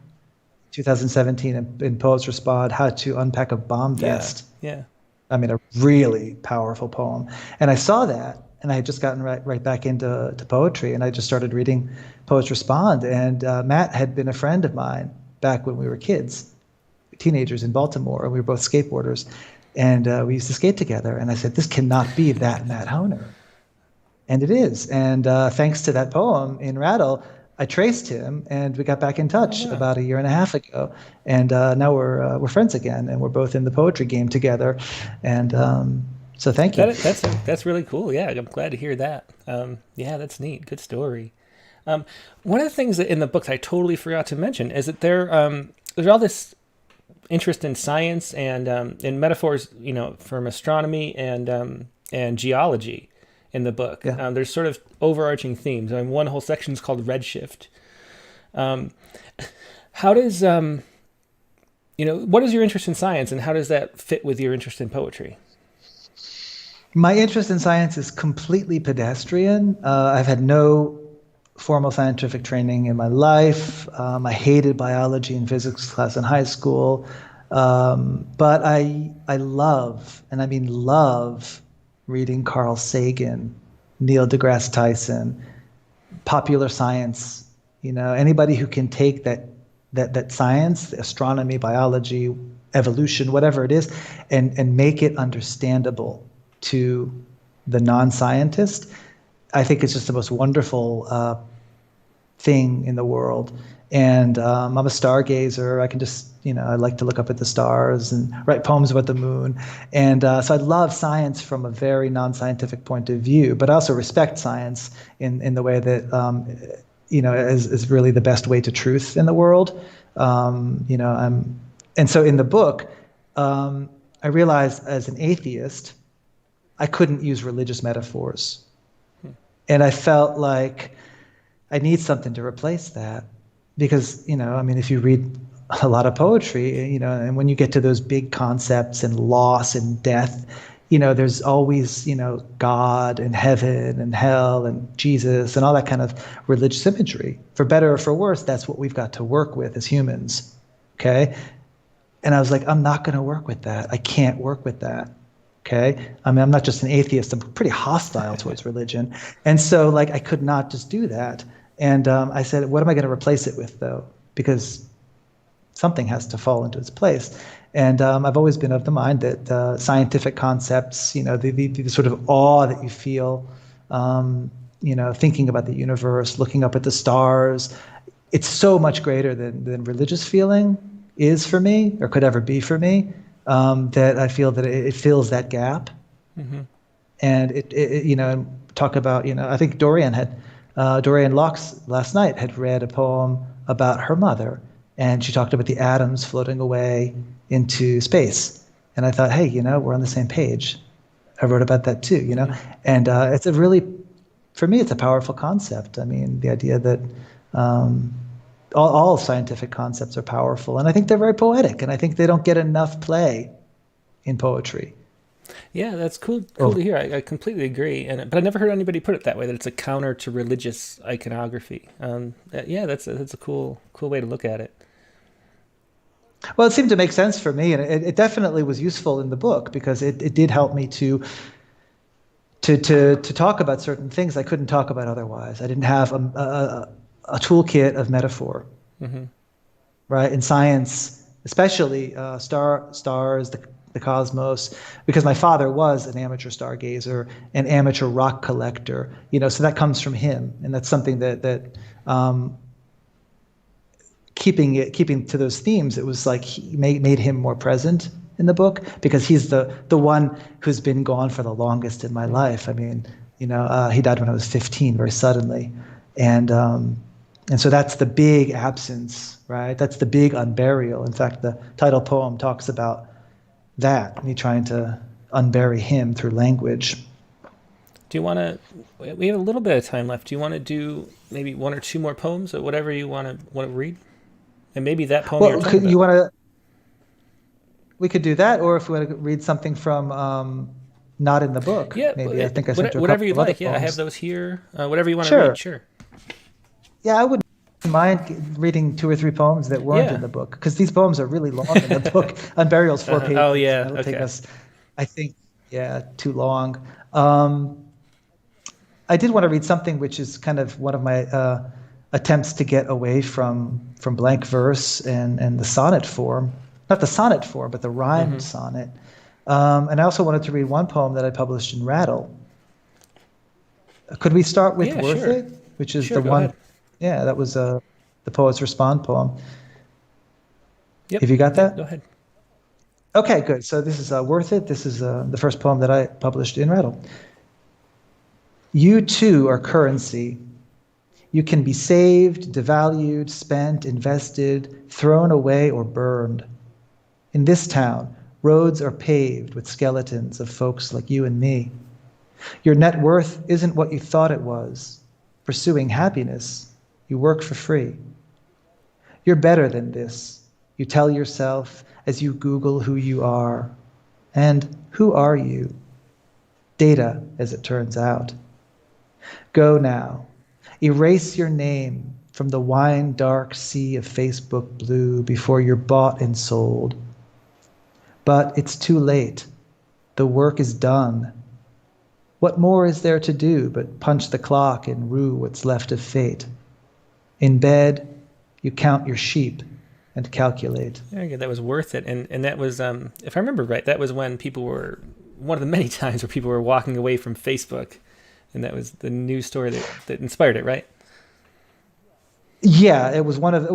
Speaker 2: 2017, in Poets Respond, How to Unpack a Bomb Vest.
Speaker 1: Yeah.
Speaker 2: I mean, a really powerful poem. And I saw that, and I had just gotten right back into poetry, and I just started reading Poets Respond. And Matt had been a friend of mine back when we were kids, teenagers in Baltimore, and we were both skateboarders. And we used to skate together. And I said, this cannot be that Matt Honer. And it is. And thanks to that poem in Rattle, I traced him, and we got back in touch about 1.5 years ago. And now we're friends again, and we're both in the poetry game together. And so thank you.
Speaker 1: That's really cool. Yeah, I'm glad to hear that. Yeah, that's neat. Good story. One of the things that in the books I totally forgot to mention is that there's all this interest in science and in metaphors, from astronomy and geology in the book.
Speaker 2: Yeah.
Speaker 1: There's sort of overarching themes. One whole section is called redshift. How does what is your interest in science, and how does that fit with your interest in poetry?
Speaker 2: My interest in science is completely pedestrian. I've had no formal scientific training in my life. I hated biology and physics class in high school. But I love, and I mean love, reading Carl Sagan, Neil deGrasse Tyson, popular science. Anybody who can take that science, astronomy, biology, evolution, whatever it is, and make it understandable to the non-scientist, I think it's just the most wonderful thing in the world. And I'm a stargazer. I can just, I like to look up at the stars and write poems about the moon. And so I love science from a very non-scientific point of view, but I also respect science in the way that, is really the best way to truth in the world. And so in the book, I realized as an atheist, I couldn't use religious metaphors. And I felt like I need something to replace that. Because, if you read a lot of poetry, and when you get to those big concepts and loss and death, there's always, God and heaven and hell and Jesus and all that kind of religious imagery. For better or for worse, that's what we've got to work with as humans. Okay. And I was like, I'm not going to work with that. I can't work with that. Okay. I mean, I'm not just an atheist. I'm pretty hostile towards religion. And so like, I could not just do that. And I said, what am I going to replace it with though? Because something has to fall into its place. And I've always been of the mind that scientific concepts, the sort of awe that you feel, thinking about the universe, looking up at the stars, it's so much greater than religious feeling is for me, or could ever be for me, that I feel that it fills that gap. Mm-hmm. And it talk about, I think Dorian Locks last night had read a poem about her mother, and she talked about the atoms floating away into space. And I thought, hey, we're on the same page. I wrote about that too, mm-hmm. And it's for me, it's a powerful concept. I mean, the idea that all scientific concepts are powerful, and I think they're very poetic, and I think they don't get enough play in poetry.
Speaker 1: Yeah, that's cool to hear. I completely agree. But I never heard anybody put it that way, that it's a counter to religious iconography. Yeah, that's a cool way to look at it.
Speaker 2: Well, it seemed to make sense for me, and it definitely was useful in the book because it did help me to talk about certain things I couldn't talk about otherwise. I didn't have a toolkit of metaphor, mm-hmm. right? In science, especially stars, the cosmos, because my father was an amateur stargazer, an amateur rock collector, so that comes from him, and that's something that keeping to those themes, it was like he made him more present in the book, because he's the one who's been gone for the longest in my life. I mean, he died when I was 15 very suddenly, and so that's the big absence, right? That's the big unburial. In fact, the title poem talks about that, me trying to unbury him through language.
Speaker 1: Do you want to? We have a little bit of time left. Do you want to do maybe one or two more poems, or whatever you want to read? And maybe that poem.
Speaker 2: Well, we could do that, or if we want to read something from not in the book.
Speaker 1: Yeah,
Speaker 2: maybe I think I sent you
Speaker 1: whatever you like.
Speaker 2: Yeah,
Speaker 1: I have those here. Whatever you want to read. Sure.
Speaker 2: Yeah, I wouldn't mind reading 2 or 3 poems that weren't in the book, because these poems are really long in the book. Unburial's 4 pages.
Speaker 1: Oh yeah,
Speaker 2: it'll take us, I think, too long. I did want to read something which is kind of one of my attempts to get away from blank verse and the sonnet form. Not the sonnet form, but the rhymed sonnet. And I also wanted to read one poem that I published in Rattle. Could we start with Worth It? Which is the one... Ahead. Yeah, that was the Poets Respond poem.
Speaker 1: Yep.
Speaker 2: Have you got that?
Speaker 1: Go ahead.
Speaker 2: Okay, good. So this is Worth It. This is the first poem that I published in Rattle. You too are currency. You can be saved, devalued, spent, invested, thrown away, or burned. In this town, roads are paved with skeletons of folks like you and me. Your net worth isn't what you thought it was. Pursuing happiness, you work for free. You're better than this, you tell yourself as you Google who you are. And who are you? Data, as it turns out. Go now. Erase your name from the wine-dark sea of Facebook blue before you're bought and sold. But it's too late. The work is done. What more is there to do but punch the clock and rue what's left of fate? In bed, you count your sheep and calculate.
Speaker 1: Very good. That was Worth It. And that was, if I remember right, that was when people were, one of the many times where people were walking away from Facebook. And that was the news story that inspired it, right?
Speaker 2: Yeah, it was one of,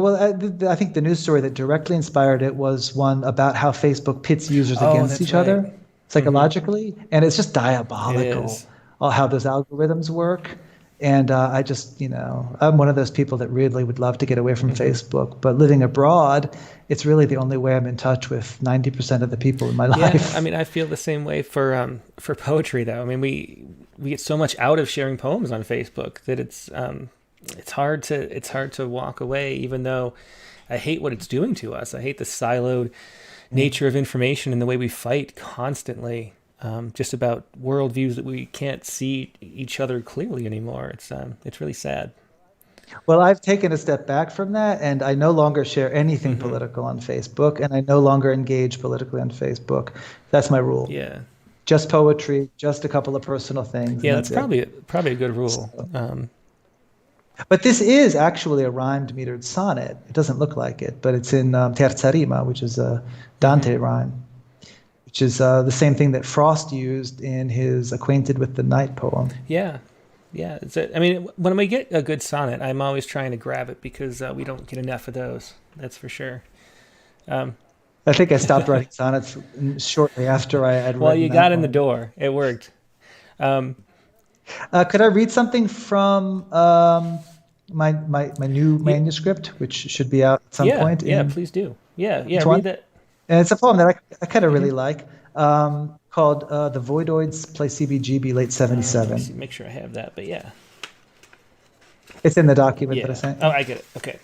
Speaker 2: I think the news story that directly inspired it was one about how Facebook pits users against each other psychologically. Mm-hmm. And it's just diabolical how those algorithms work. And I just, I'm one of those people that really would love to get away from Facebook. But living abroad, it's really the only way I'm in touch with 90% of the people in my life.
Speaker 1: I mean, I feel the same way for poetry, though. I mean, we get so much out of sharing poems on Facebook that it's hard to walk away, even though I hate what it's doing to us. I hate the siloed nature of information and the way we fight constantly just about worldviews that we can't see each other clearly anymore. It's really sad.
Speaker 2: Well, I've taken a step back from that, and I no longer share anything
Speaker 1: Hmm.
Speaker 2: political on Facebook, and I no longer engage politically on Facebook. That's my rule.
Speaker 1: Yeah,
Speaker 2: Just poetry, just a couple of personal things, and
Speaker 1: yeah, that's
Speaker 2: that's it.
Speaker 1: probably a good rule.
Speaker 2: So, but this is actually a rhymed metered sonnet. It doesn't look like it, but it's in terza rima, which is a
Speaker 1: Hmm.
Speaker 2: Dante rhyme, which is the same thing that Frost used in his Acquainted with the Night poem.
Speaker 1: Yeah, yeah. I mean, when we get a good sonnet, I'm always trying to grab it because we don't get enough of those. That's for sure. Um,
Speaker 2: I think I stopped writing sonnets shortly after I had
Speaker 1: well,
Speaker 2: written
Speaker 1: you
Speaker 2: that
Speaker 1: got in the
Speaker 2: one.
Speaker 1: door. It worked. Um,
Speaker 2: Could I read something from my new
Speaker 1: yeah,
Speaker 2: manuscript, which should be out at some
Speaker 1: yeah,
Speaker 2: point
Speaker 1: yeah.
Speaker 2: in
Speaker 1: Please do. Yeah, yeah. Read
Speaker 2: 2020?
Speaker 1: that.
Speaker 2: And it's a poem that I kind of
Speaker 1: Hmm.
Speaker 2: really like, called "The Voidoids Play CBGB Late
Speaker 1: Let me see.
Speaker 2: '77."
Speaker 1: Make sure I have that. But yeah,
Speaker 2: It's in the document that I
Speaker 1: yeah.
Speaker 2: sent
Speaker 1: Oh,
Speaker 2: you.
Speaker 1: I get it. Okay.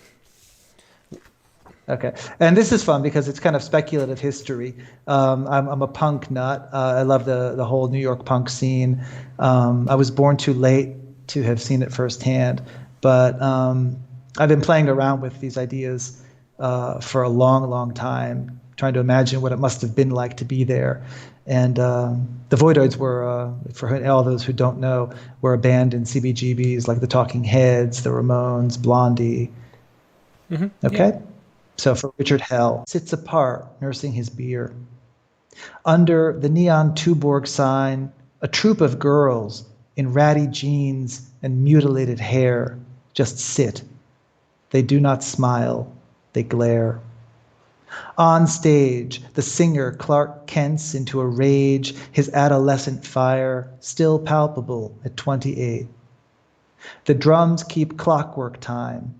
Speaker 2: Okay, and this is fun because it's kind of speculative history. I'm a punk nut. I love the whole New York punk scene. I was born too late to have seen it firsthand, but I've been playing around with these ideas for a long, long time, trying to imagine what it must have been like to be there. And the Voidoids were, for all those who don't know, were a band in CBGBs like the Talking Heads, the Ramones, Blondie.
Speaker 1: Hmm. Yeah.
Speaker 2: Okay? So for Richard Hell, sits apart, nursing his beer. Under the neon Tuborg sign, a troop of girls in ratty jeans and mutilated hair just sit. They do not smile, they glare. On stage, the singer Clark Kent's into a rage, his adolescent fire still palpable at 28. The drums keep clockwork time.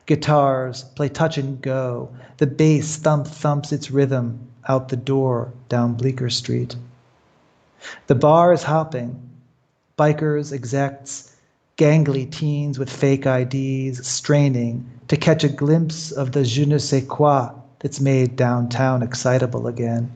Speaker 2: Guitars play touch and go. The bass thumps its rhythm out the door down Bleecker Street. The bar is hopping. Bikers, execs, gangly teens with fake IDs straining to catch a glimpse of the je ne sais quoi that's made downtown excitable again.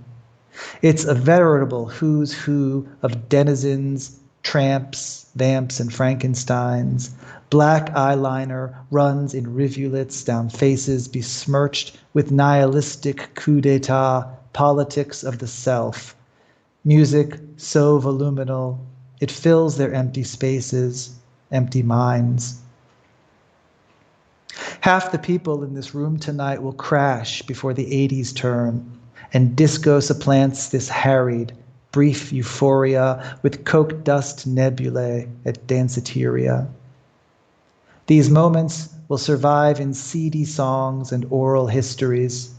Speaker 2: It's a veritable who's who of denizens, tramps, vamps, and Frankensteins. Black eyeliner runs in rivulets down faces besmirched with nihilistic coup d'etat politics of the self. Music so voluminal, it fills their empty spaces, empty minds. Half the people in this room tonight will crash before the 80s turn, and disco supplants this harried, brief euphoria with coke dust nebulae at danceteria. These moments will survive in seedy songs and oral histories.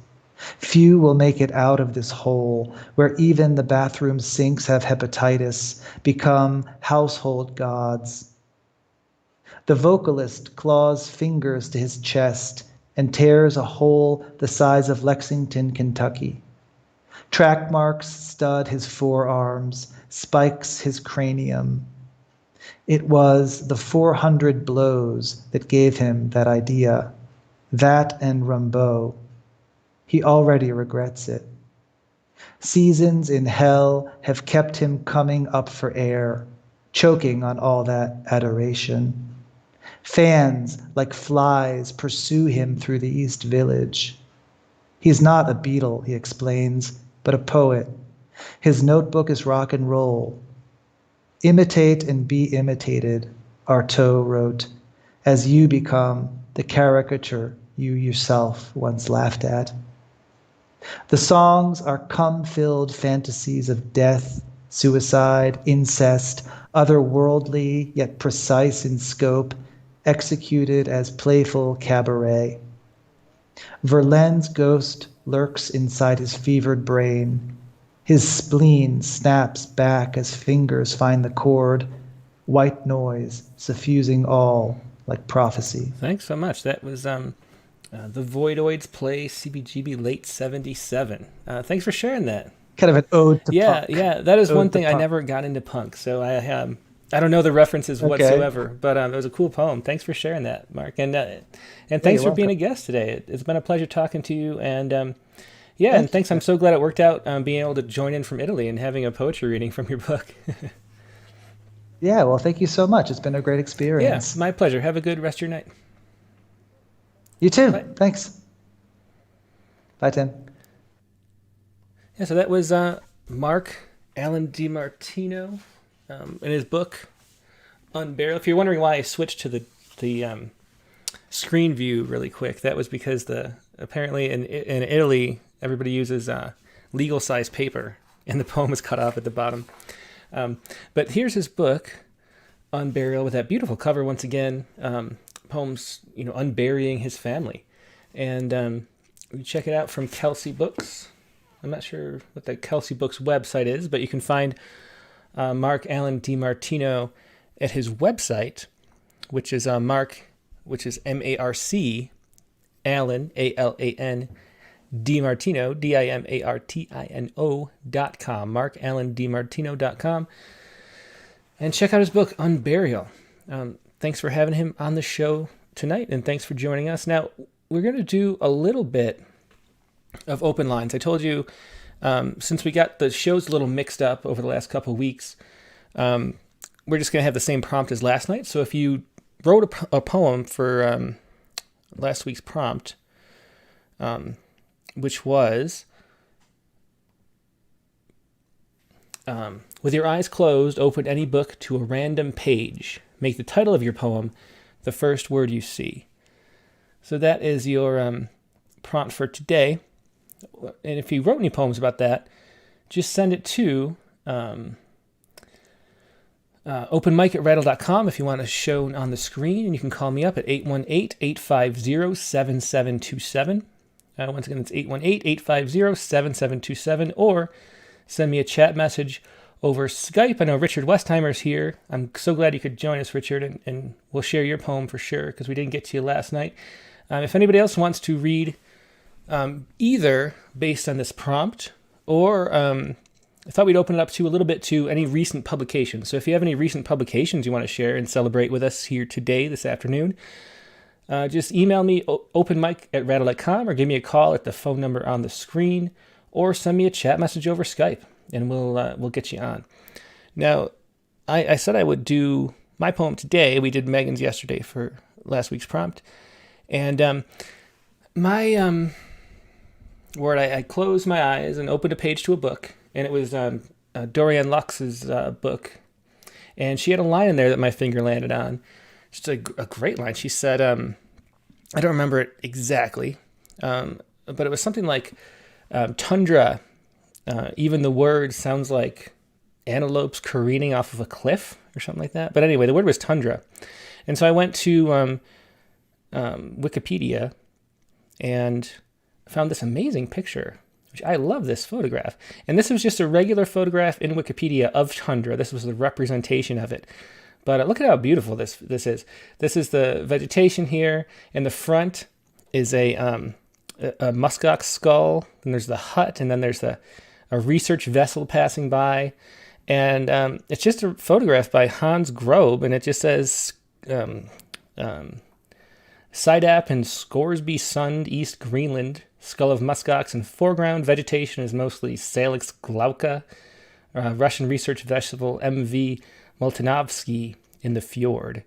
Speaker 2: Few will make it out of this hole where even the bathroom sinks have hepatitis, become household gods. The vocalist claws fingers to his chest and tears a hole the size of Lexington, Kentucky. Track marks stud his forearms, spikes his cranium. It was the 400 blows that gave him that idea, that and Rimbaud. He already regrets it. Seasons in hell have kept him coming up for air, choking on all that adoration. Fans, like flies, pursue him through the East Village. He's not a Beatle, he explains, but a poet. His notebook is rock and roll. Imitate and be imitated, Artaud wrote, as you become the caricature you yourself once laughed at. The songs are cum-filled fantasies of death, suicide, incest, otherworldly yet precise in scope, executed as playful cabaret. Verlaine's ghost lurks inside his fevered brain. His spleen snaps back as fingers find the chord, white noise suffusing all like prophecy.
Speaker 1: Thanks so much. That was the Voidoids play CBGB late '77. Thanks for sharing that.
Speaker 2: Kind of an ode to
Speaker 1: Yeah,
Speaker 2: punk.
Speaker 1: yeah. That is one
Speaker 2: Ode to
Speaker 1: thing I
Speaker 2: punk.
Speaker 1: never got into punk, so I don't know the references
Speaker 2: Okay.
Speaker 1: whatsoever. But it was a cool poem. Thanks for sharing that, Mark, and
Speaker 2: Yeah,
Speaker 1: thanks
Speaker 2: you're
Speaker 1: for being
Speaker 2: welcome.
Speaker 1: a guest today. It's been a pleasure talking to you, and Yeah, and
Speaker 2: Thank
Speaker 1: thanks. I'm
Speaker 2: you.
Speaker 1: so glad it worked out being able to join in from Italy and having a poetry reading from your book.
Speaker 2: Yeah, well, thank you so much. It's been a great
Speaker 1: Yeah,
Speaker 2: experience.
Speaker 1: my pleasure. Have a good rest of your night.
Speaker 2: You too.
Speaker 1: Bye.
Speaker 2: Thanks. Bye, Tim.
Speaker 1: Yeah, so that was Marc Alan Di Martino in his book Unburial. If you're wondering why I switched to the screen view really quick, that was because apparently in Italy everybody uses legal size paper, and the poem is cut off at the bottom. But here's his book Unburial with that beautiful cover once again. Poems, unburying his family, and you check it out from Kelsay Books. I'm not sure what the Kelsay Books website is, but you can find Marc Alan Di Martino at his website, which is which is MARC Alan ALAN Di Martino DIMARTINO.com, MarcAlanDiMartino.com, and check out his book Unburial. Thanks for having him on the show tonight, and thanks for joining us. Now we're going to do a little bit of open lines. I told you, since we got the shows a little mixed up over the last couple of weeks, we're just going to have the same prompt as last night. So if you wrote a poem for last week's prompt, which was, with your eyes closed, open any book to a random page. Make the title of your poem the first word you see. So that is your prompt for today. And if you wrote any poems about that, just send it to openmic@rattle.com if you want a show on the screen. And you can call me up at 818-850-7727. Once again, it's 818-850-7727. Or send me a chat message over Skype. I know Richard Westheimer's here. I'm so glad you could join us, Richard, and we'll share your poem for sure, because we didn't get to you last night. If anybody else wants to read either based on this prompt, or I thought we'd open it up to a little bit to any recent publications. So if you have any recent publications you want to share and celebrate with us here today, this afternoon, just email me openmic@rattle.com, or give me a call at the phone number on the screen, or send me a chat message over Skype, and we'll get you on. Now, I said I would do my poem today. We did Megan's yesterday for last week's prompt, and my where I closed my eyes and opened a page to a book, and it was Dorian Lux's book, and she had a line in there that my finger landed on. Just a great line. She said, I don't remember it exactly, but it was something like, tundra, even the word sounds like antelopes careening off of a cliff, or something like that. But anyway, the word was tundra. And so I went to Wikipedia and found this amazing picture, which I love this photograph. And this was just a regular photograph in Wikipedia of tundra. This was the representation of it. But look at how beautiful this is. This is the vegetation here. In the front is a muskox skull. And there's the hut. And then there's a research vessel passing by. And it's just a photograph by Hans Grobe. And it just says Sidap and Scoresby Sund, East Greenland. Skull of muskox in foreground. Vegetation is mostly Salix glauca. Russian research vessel MV Multinovsky in the fjord.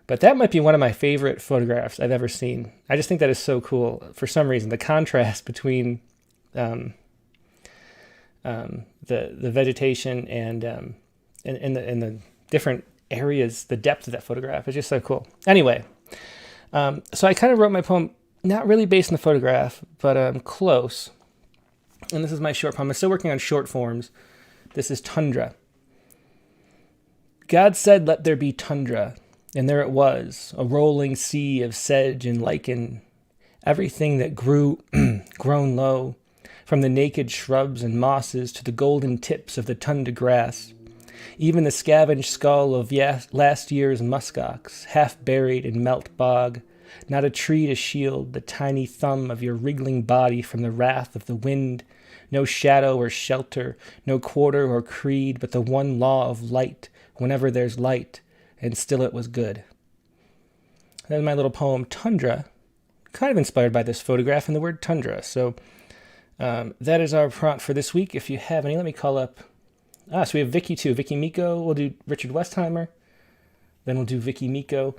Speaker 1: But that might be one of my favorite photographs I've ever seen. I just think that is so cool. For some reason, the contrast between the vegetation and the different areas, the depth of that photograph is just so cool. Anyway, so I kind of wrote my poem not really based on the photograph, but close. And this is my short poem. I'm still working on short forms. This is Tundra. God said, "Let there be tundra," and there it was, a rolling sea of sedge and lichen, everything that grew grown low, from the naked shrubs and mosses to the golden tips of the tundra grass, even the scavenged skull of last year's muskox, half buried in melt bog, not a tree to shield the tiny thumb of your wriggling body from the wrath of the wind, no shadow or shelter, no quarter or creed, but the one law of light whenever there's light, and still it was good. That's my little poem, Tundra, kind of inspired by this photograph and the word tundra. So That is our prompt for this week. If you have any, let me call up. So we have Vicky too. Vicky Miko. We'll do Richard Westheimer. Then we'll do Vicky Miko.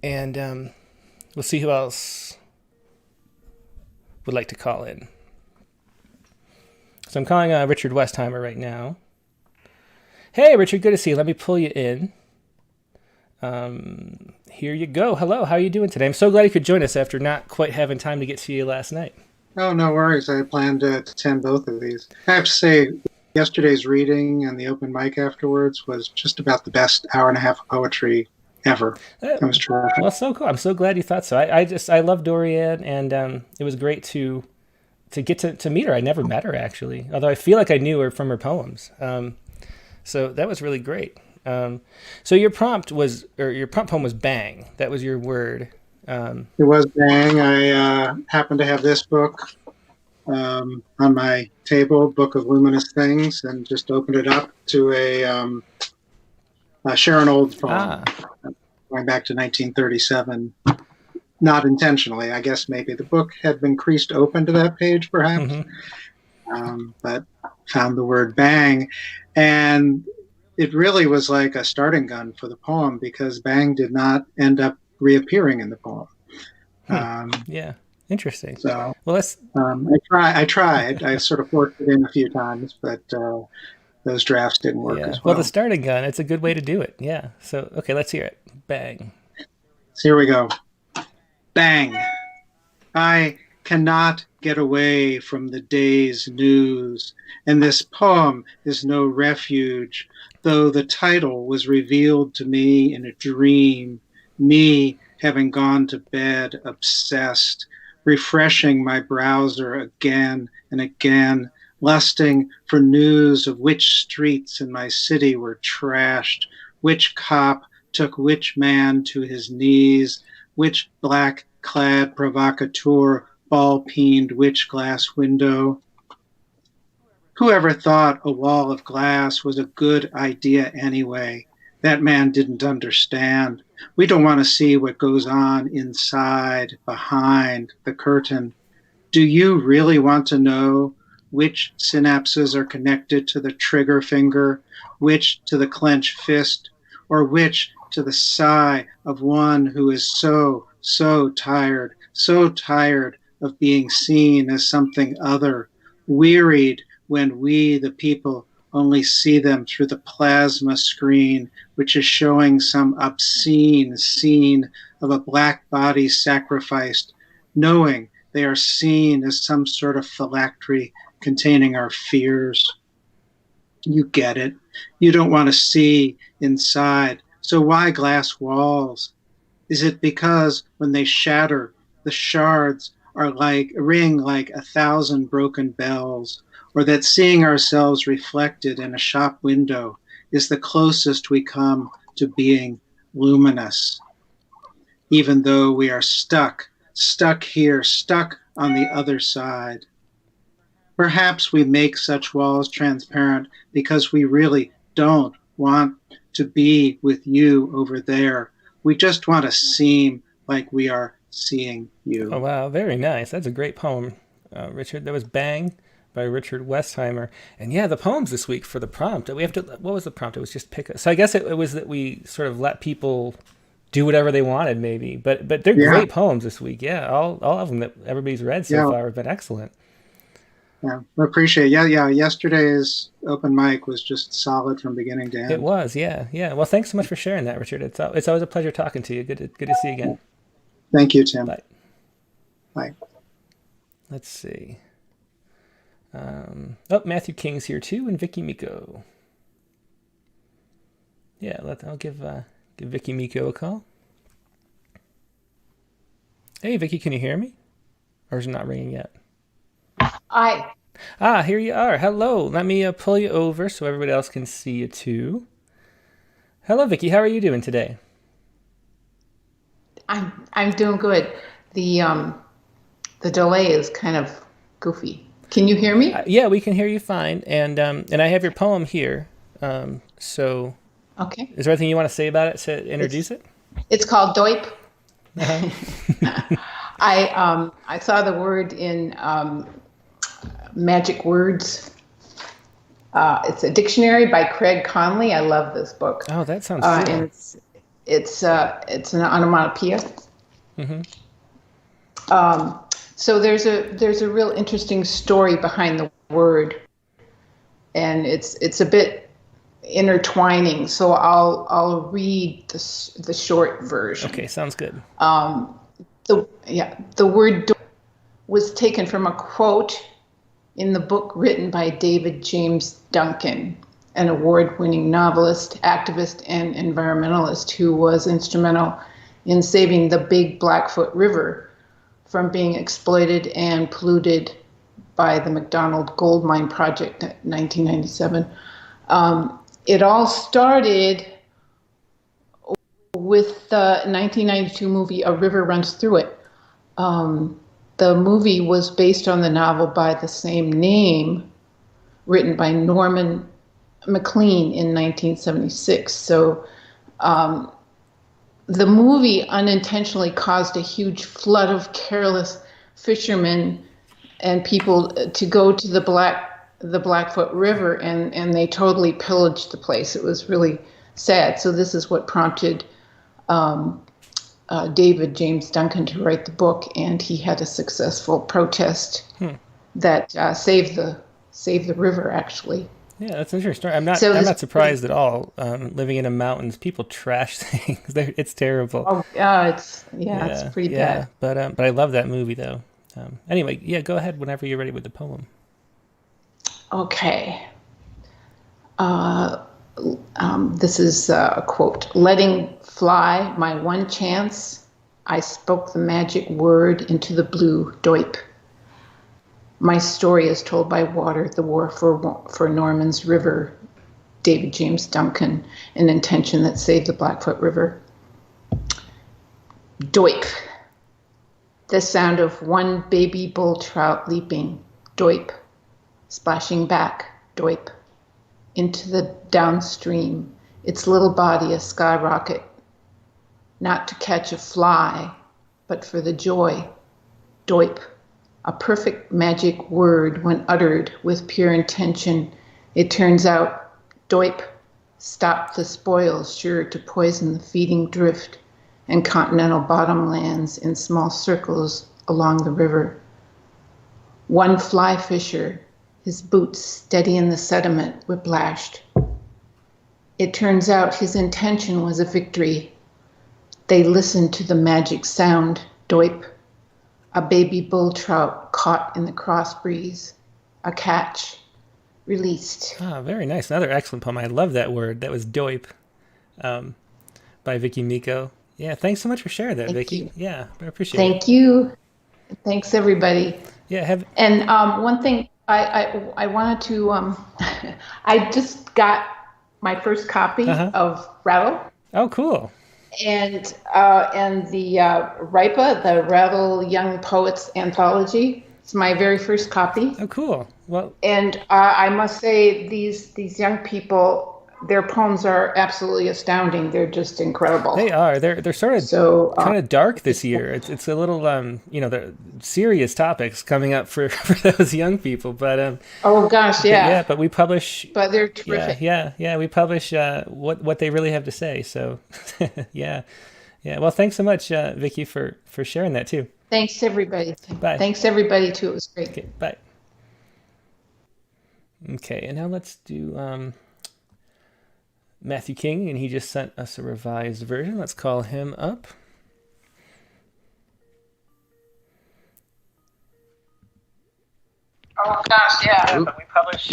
Speaker 1: And we'll see who else would like to call in. So I'm calling Richard Westheimer right now. Hey, Richard, good to see you. Let me pull you in. Here you go. Hello, how are you doing today? I'm so glad you could join us after not quite having time to get to you last night.
Speaker 3: Oh, no worries. I planned to attend both of these. I have to say, yesterday's reading and the open mic afterwards was just about the best hour and a half of poetry ever. It was terrific.
Speaker 1: Well, so cool. I'm so glad you thought so. I love Dorian, and it was great to get to meet her. I never met her, actually, although I feel like I knew her from her poems. So that was really great. So your prompt poem was bang. That was your word.
Speaker 3: It was bang. I happened to have this book on my table, Book of Luminous Things, and just opened it up to a Sharon Olds poem going back to 1937. Not intentionally. I guess maybe the book had been creased open to that page, perhaps. But found the word bang. And it really was like a starting gun for the poem because bang did not end up reappearing in the poem.
Speaker 1: Yeah, interesting.
Speaker 3: So,
Speaker 1: well, let's.
Speaker 3: I tried. I sort of forked it in a few times, but those drafts didn't work as well.
Speaker 1: Well, the starting gun, it's a good way to do it. Yeah. So, okay, let's hear it. Bang.
Speaker 3: So here we go. Bang. I cannot get away from the day's news, and this poem is no refuge, though the title was revealed to me in a dream, me having gone to bed obsessed, refreshing my browser again and again, lusting for news of which streets in my city were trashed, which cop took which man to his knees, which black-clad provocateur ball-peened which glass window. Whoever thought a wall of glass was a good idea anyway? That man didn't understand. We don't want to see what goes on inside, behind the curtain. Do you really want to know which synapses are connected to the trigger finger, which to the clenched fist, or which to the sigh of one who is so tired of being seen as something other, wearied when we, the people, only see them through the plasma screen, which is showing some obscene scene of a black body sacrificed, knowing they are seen as some sort of phylactery containing our fears. You get it. You don't want to see inside. So why glass walls? Is it because when they shatter, the shards are ring like 1,000 broken bells, or that seeing ourselves reflected in a shop window is the closest we come to being luminous, even though we are stuck here, stuck on the other side? Perhaps we make such walls transparent because we really don't want to be with you over there. We just want to seem like we are seeing you.
Speaker 1: Oh, wow. Very nice. That's a great poem, Richard. That was Bang by Richard Westheimer. And yeah, the poems this week for the prompt. What was the prompt? It was just pick. So I guess it was that we sort of let people do whatever they wanted, maybe. But they're great poems this week. Yeah, all of them that everybody's read so far have been excellent.
Speaker 3: Yeah, I appreciate it. Yeah. Yesterday's open mic was just solid from beginning to end.
Speaker 1: It was, yeah. Well, thanks so much for sharing that, Richard. It's always a pleasure talking to you. Good to see you again.
Speaker 3: Thank you, Tim.
Speaker 1: Bye. Let's see. Matthew King's here too, and Vicky Miko. Yeah, I'll give Vicky Miko a call. Hey, Vicky, can you hear me? Or is it not ringing yet? Here you are. Hello. Let me pull you over so everybody else can see you too. Hello, Vicky. How are you doing today?
Speaker 4: I'm doing good. The delay is kind of goofy. Can you hear me?
Speaker 1: Yeah, we can hear you fine. And I have your poem here. So
Speaker 4: okay.
Speaker 1: Is there anything you want to say about it to introduce it?
Speaker 4: It's called Doip.
Speaker 1: Uh-huh.
Speaker 4: I saw the word in magic words. It's a dictionary by Craig Conley. I love this book.
Speaker 1: Oh, that sounds cool.
Speaker 4: And it's an onomatopoeia.
Speaker 1: Mm-hmm.
Speaker 4: So there's a real interesting story behind the word, and it's a bit intertwining. So I'll read the short version.
Speaker 1: Okay, sounds good.
Speaker 4: The word was taken from a quote in the book written by David James Duncan, an award-winning novelist, activist, and environmentalist who was instrumental in saving the Big Blackfoot River from being exploited and polluted by the McDonald Gold Mine Project in 1997. It all started with the 1992 movie A River Runs Through It. The movie was based on the novel by the same name, written by Norman Maclean in 1976. So the movie unintentionally caused a huge flood of careless fishermen and people to go to the Blackfoot River, and they totally pillaged the place. It was really sad. So this is what prompted David James Duncan to write the book, and he had a successful protest that saved the river, actually.
Speaker 1: Yeah, that's interesting. I'm not surprised at all. Living in the mountains, people trash things. It's terrible.
Speaker 4: Oh, it's pretty bad.
Speaker 1: But I love that movie though. Anyway, yeah, go ahead whenever you're ready with the poem.
Speaker 4: Okay. This is a quote. Letting fly my one chance, I spoke the magic word into the blue, doip. My story is told by water, the war for Norman's River, David James Duncan, an intention that saved the Blackfoot River. Doip. The sound of one baby bull trout leaping, doip. Splashing back, doip. Into the downstream, its little body a skyrocket, not to catch a fly, but for the joy, doip, a perfect magic word when uttered with pure intention. It turns out, doip, stop the spoils sure to poison the feeding drift and continental bottomlands in small circles along the river. One fly fisher, his boots steady in the sediment, whiplashed. It turns out his intention was a victory. They listened to the magic sound, doip, a baby bull trout caught in the cross breeze, a catch, released.
Speaker 1: Ah, very nice. Another excellent poem. I love that word. That was doip, by Vicky Miko. Yeah, thanks so much for sharing that, Vicky.
Speaker 4: You.
Speaker 1: Yeah, I appreciate it.
Speaker 4: Thank you. Thanks, everybody.
Speaker 1: Yeah,
Speaker 4: And one thing I wanted to, I just got my first copy of Rattle.
Speaker 1: Oh, cool.
Speaker 4: And the RIPA, the Rattle Young Poets Anthology. It's my very first copy.
Speaker 1: Oh, cool. Well,
Speaker 4: and I must say these young people, their poems are absolutely astounding. They're just incredible.
Speaker 1: They are. They're sort of kind of dark this year. It's a little the serious topics coming up for those young people. But
Speaker 4: oh gosh, yeah.
Speaker 1: But we publish.
Speaker 4: But they're terrific.
Speaker 1: Yeah. We publish what they really have to say. So yeah. Well, thanks so much, Vicky, for sharing that too.
Speaker 4: Thanks everybody.
Speaker 1: Bye.
Speaker 4: Thanks everybody too. It was great.
Speaker 1: Okay, bye. Okay, and now let's do Matthew King, and he just sent us a revised version. Let's call him up.
Speaker 4: Oh gosh, yeah.
Speaker 1: We publish.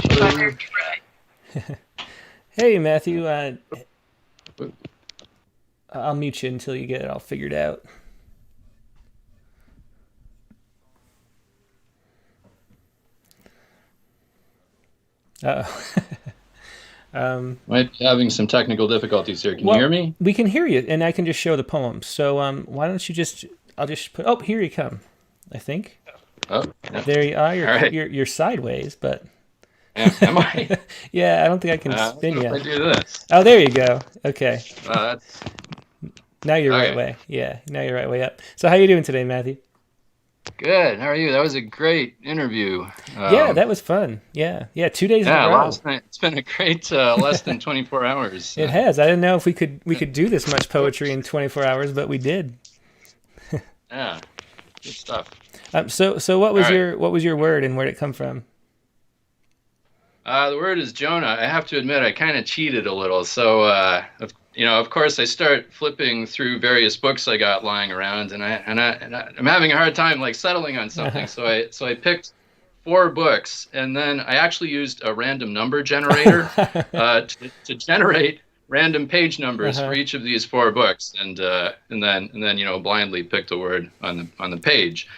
Speaker 1: Hey, Matthew. I'll mute you until you get it all figured out.
Speaker 5: I'm having some technical difficulties here. Can you hear me?
Speaker 1: We can hear you, and I can just show the poem. So why don't you I'll just put... Oh, here you come, I think.
Speaker 5: Oh, yeah.
Speaker 1: There you are.
Speaker 5: Right.
Speaker 1: You're sideways, but...
Speaker 5: Yeah, am I?
Speaker 1: Yeah, I don't think I can spin you.
Speaker 5: I do this.
Speaker 1: Oh, there you go. Okay.
Speaker 5: That's...
Speaker 1: Now you're right way. Yeah, now you're right way up. So how you doing today, Matthew?
Speaker 5: Good. How are you? That was a great interview.
Speaker 1: Yeah, that was fun. Yeah. 2 days in a row.
Speaker 5: Last night. It's been a great less than 24 hours.
Speaker 1: It has. I didn't know if we could do this much poetry in 24 hours, but we did.
Speaker 5: Yeah. Good stuff.
Speaker 1: So what was your word and where did it come from?
Speaker 5: The word is Jonah. I have to admit, I kind of cheated a little. So, of course, I start flipping through various books I got lying around, and I'm having a hard time like settling on something. So I picked 4 books, and then I actually used a random number generator to generate random page numbers for each of these 4 books, and then blindly picked a word on the page.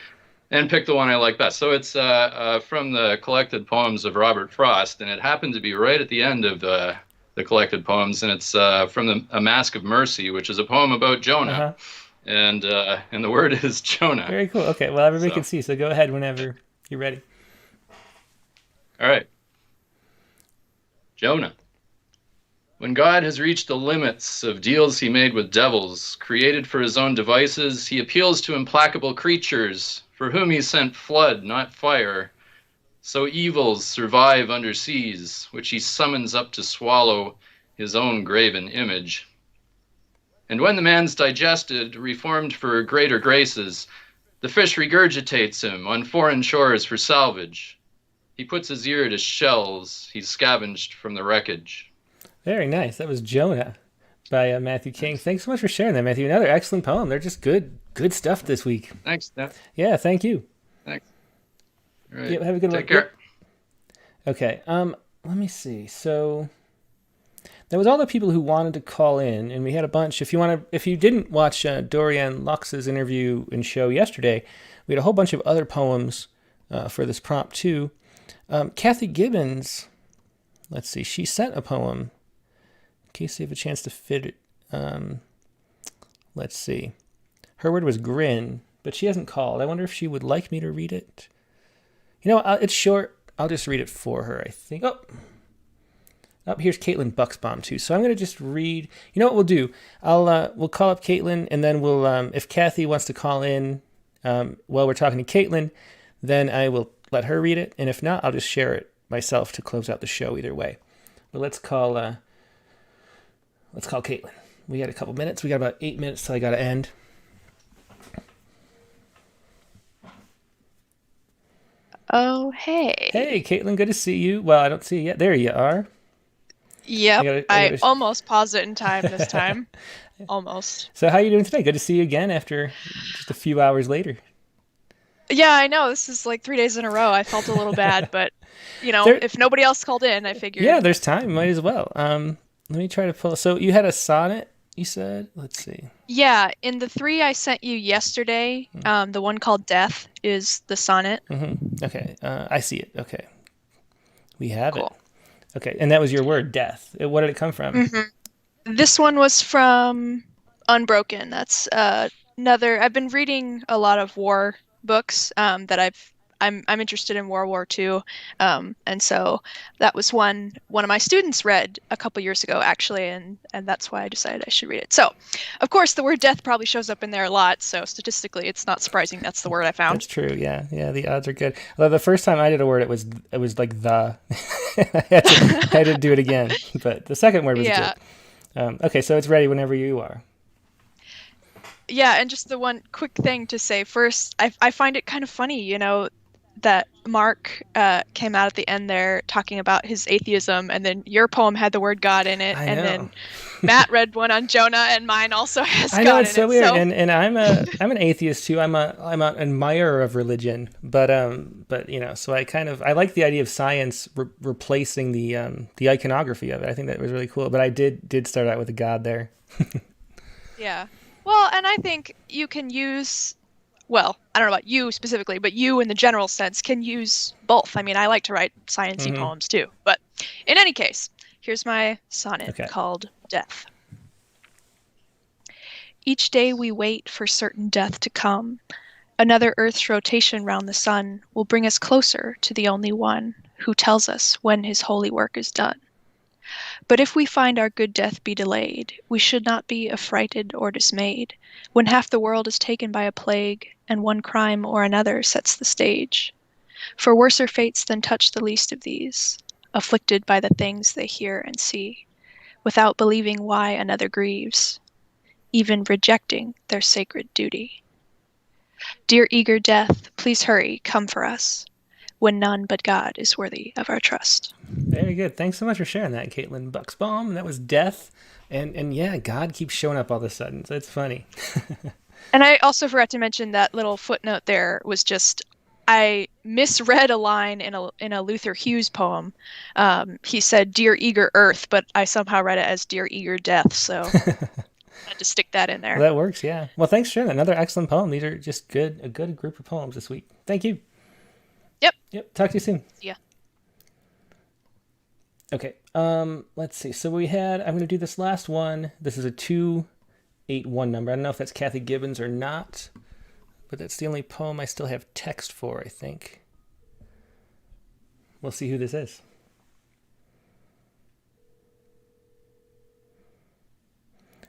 Speaker 5: And pick the one I like best. So it's from the collected poems of Robert Frost, and it happened to be right at the end of the collected poems, and it's from A Mask of Mercy, which is a poem about Jonah, and the word is Jonah.
Speaker 1: Very cool. Okay, well, everybody can see, so go ahead whenever you're ready.
Speaker 5: All right. Jonah. When God has reached the limits of deals he made with devils, created for his own devices, he appeals to implacable creatures, for whom he sent flood, not fire. So evils survive under seas, which he summons up to swallow his own graven image. And when the man's digested, reformed for greater graces, the fish regurgitates him on foreign shores for salvage. He puts his ear to shells he's scavenged from the wreckage.
Speaker 1: Very nice. That was Jonah by Matthew King. Thanks so much for sharing that, Matthew. Another excellent poem. They're just good stuff this week.
Speaker 5: Thanks, Steph.
Speaker 1: Yeah, thank you.
Speaker 5: Thanks. All right.
Speaker 1: Yep, have a good one.
Speaker 5: Take care.
Speaker 1: Okay. Let me see. So that was all the people who wanted to call in, and we had a bunch. If you didn't watch Dorian Lux's interview and show yesterday, we had a whole bunch of other poems for this prompt too. Kathy Gibbons, let's see, she sent a poem. In case you have a chance to fit it. Let's see. Her word was grin, but she hasn't called. I wonder if she would like me to read it. It's short. I'll just read it for her, I think. Oh, here's Caitlin Bucksbaum too. So I'm going to just read. You know what we'll do? We'll call up Caitlin, and then we'll if Kathy wants to call in while we're talking to Caitlin, then I will let her read it, and if not, I'll just share it myself to close out the show either way. But let's call Caitlin. We got a couple minutes. We got about 8 minutes till I got to end.
Speaker 6: Oh, hey.
Speaker 1: Hey, Caitlin, good to see you. Well, I don't see you yet. There you are.
Speaker 6: Yep, I almost paused it in time this time. Almost.
Speaker 1: So how are you doing today? Good to see you again after just a few hours later.
Speaker 6: Yeah, I know. This is like 3 days in a row. I felt a little bad, but, if nobody else called in, I figured.
Speaker 1: Yeah, there's time. Might as well. Let me try to pull. So you had a sonnet, you said? Let's see.
Speaker 6: Yeah, in the 3 I sent you yesterday, the one called Death is the sonnet.
Speaker 1: Mm-hmm. Okay, I see it. Okay. We have
Speaker 6: cool.
Speaker 1: it. Okay, and that was your word, death. What did it come from?
Speaker 6: Mm-hmm. This one was from Unbroken. That's another. I've been reading a lot of war books that I'm interested in World War II, and so that was one of my students read a couple years ago actually, and that's why I decided I should read it. So, of course, the word death probably shows up in there a lot. So statistically, it's not surprising that's the word I found.
Speaker 1: That's true. Yeah. The odds are good. Although the first time I did a word, it was like the. I had to do it again, but the second word was good. Okay, so it's ready whenever you are.
Speaker 6: Yeah, and just the one quick thing to say first, I find it kind of funny, that Mark came out at the end there talking about his atheism, and then your poem had the word God in it, and then Matt read one on Jonah, and mine also has God in it. I know, it's so
Speaker 1: weird, and I'm an atheist too. I'm an admirer of religion, but so I like the idea of science replacing the iconography of it. I think that was really cool. But I did start out with a God there.
Speaker 6: Yeah. Well, and I think you can use, well, I don't know about you specifically, but you in the general sense can use both. I mean, I like to write science-y poems too. But in any case, here's my sonnet called Death. Each day we wait for certain death to come. Another Earth's rotation round the sun will bring us closer to the only one who tells us when his holy work is done. But if we find our good death be delayed, we should not be affrighted or dismayed, when half the world is taken by a plague, and one crime or another sets the stage. For worser fates than touch the least of these, afflicted by the things they hear and see, without believing why another grieves, even rejecting their sacred duty. Dear eager death, please hurry, come for us, when none but God is worthy of our trust.
Speaker 1: Very good. Thanks so much for sharing that, Caitlin Bucksbaum. That was Death. And yeah, God keeps showing up all of a sudden, so it's funny.
Speaker 6: And I also forgot to mention that little footnote there was just, I misread a line in a Luther Hughes poem. He said, "Dear eager earth," but I somehow read it as "Dear eager death," so I had to stick that in there.
Speaker 1: Well, that works, yeah. Well, thanks for sharing that. Another excellent poem. These are just a good group of poems this week. Thank you. Yep. Talk to you soon.
Speaker 6: Yeah.
Speaker 1: Okay. Let's see. So I'm going to do this last one. This is a 281 number. I don't know if that's Kathy Gibbons or not, but that's the only poem I still have text for, I think. We'll see who this is.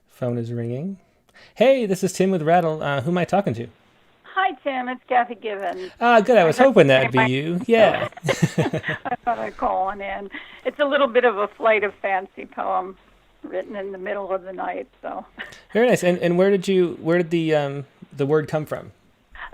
Speaker 1: Phone is ringing. Hey, this is Tim with Rattle. Who am I talking to?
Speaker 7: Hi, Tim. It's Kathy Gibbons.
Speaker 1: Good. I was hoping that'd be you. Yeah.
Speaker 7: I thought I'd call on in. It's a little bit of a flight of fancy poem written in the middle of the night. So
Speaker 1: Very nice. And where did the word come from?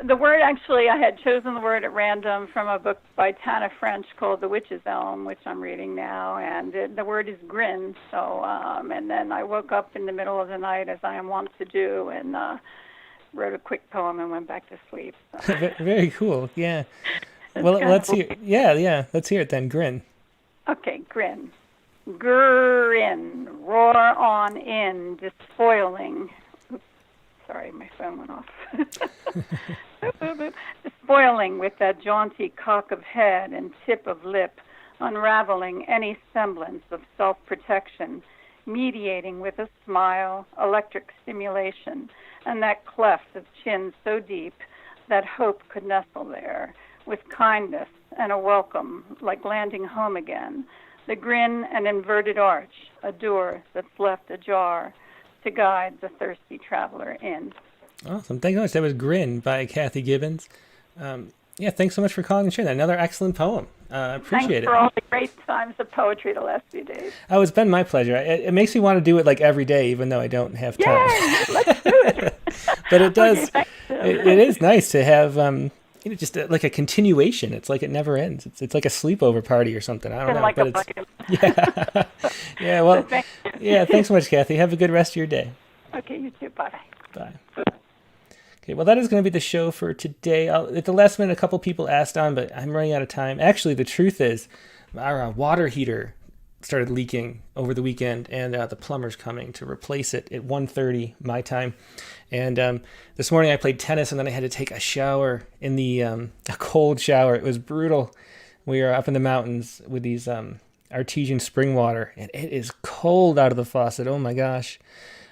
Speaker 7: the word, actually, I had chosen the word at random from a book by Tana French called The Witch's Elm, which I'm reading now, and the word is grin. So, and then I woke up in the middle of the night, as I am wont to do, and wrote a quick poem and went back to sleep. So.
Speaker 1: Very cool. Yeah. Well, let's hear. Yeah. Let's hear it then. Grin.
Speaker 7: Okay, grin. Grin. Roar on in, despoiling. Oops, sorry, my phone went off. Despoiling with that jaunty cock of head and tip of lip, unraveling any semblance of self-protection, mediating with a smile, electric stimulation, and that cleft of chin so deep that hope could nestle there, with kindness and a welcome, like landing home again. The grin, an inverted arch, a door that's left ajar to guide the thirsty traveler in.
Speaker 1: Awesome. Thank you so much. That was Grin by Kathy Gibbons. Thanks so much for calling and sharing that. Another excellent poem. Appreciate it.
Speaker 7: Thanks for all the great times of poetry the last few days.
Speaker 1: Oh, it's been my pleasure. It makes me want to do it like every day, even though I don't have time.
Speaker 7: Yay! Let's do it.
Speaker 1: But it does.
Speaker 7: Okay,
Speaker 1: it is nice to have just like a continuation. It's like it never ends. It's like a sleepover party or something. I don't know.
Speaker 7: Like
Speaker 1: but yeah. Yeah. Well.
Speaker 7: Thank you.
Speaker 1: Yeah. Thanks so much, Kathy. Have a good rest of your day.
Speaker 7: Okay. You too. Bye.
Speaker 1: Bye. Okay, well, that is going to be the show for today. At the last minute, a couple people asked on, but I'm running out of time. Actually, the truth is, our water heater started leaking over the weekend, and the plumber's coming to replace it at 1:30 my time. And this morning I played tennis, and then I had to take a shower in a cold shower. It was brutal. We are up in the mountains with these artesian spring water, and it is cold out of the faucet. Oh my gosh.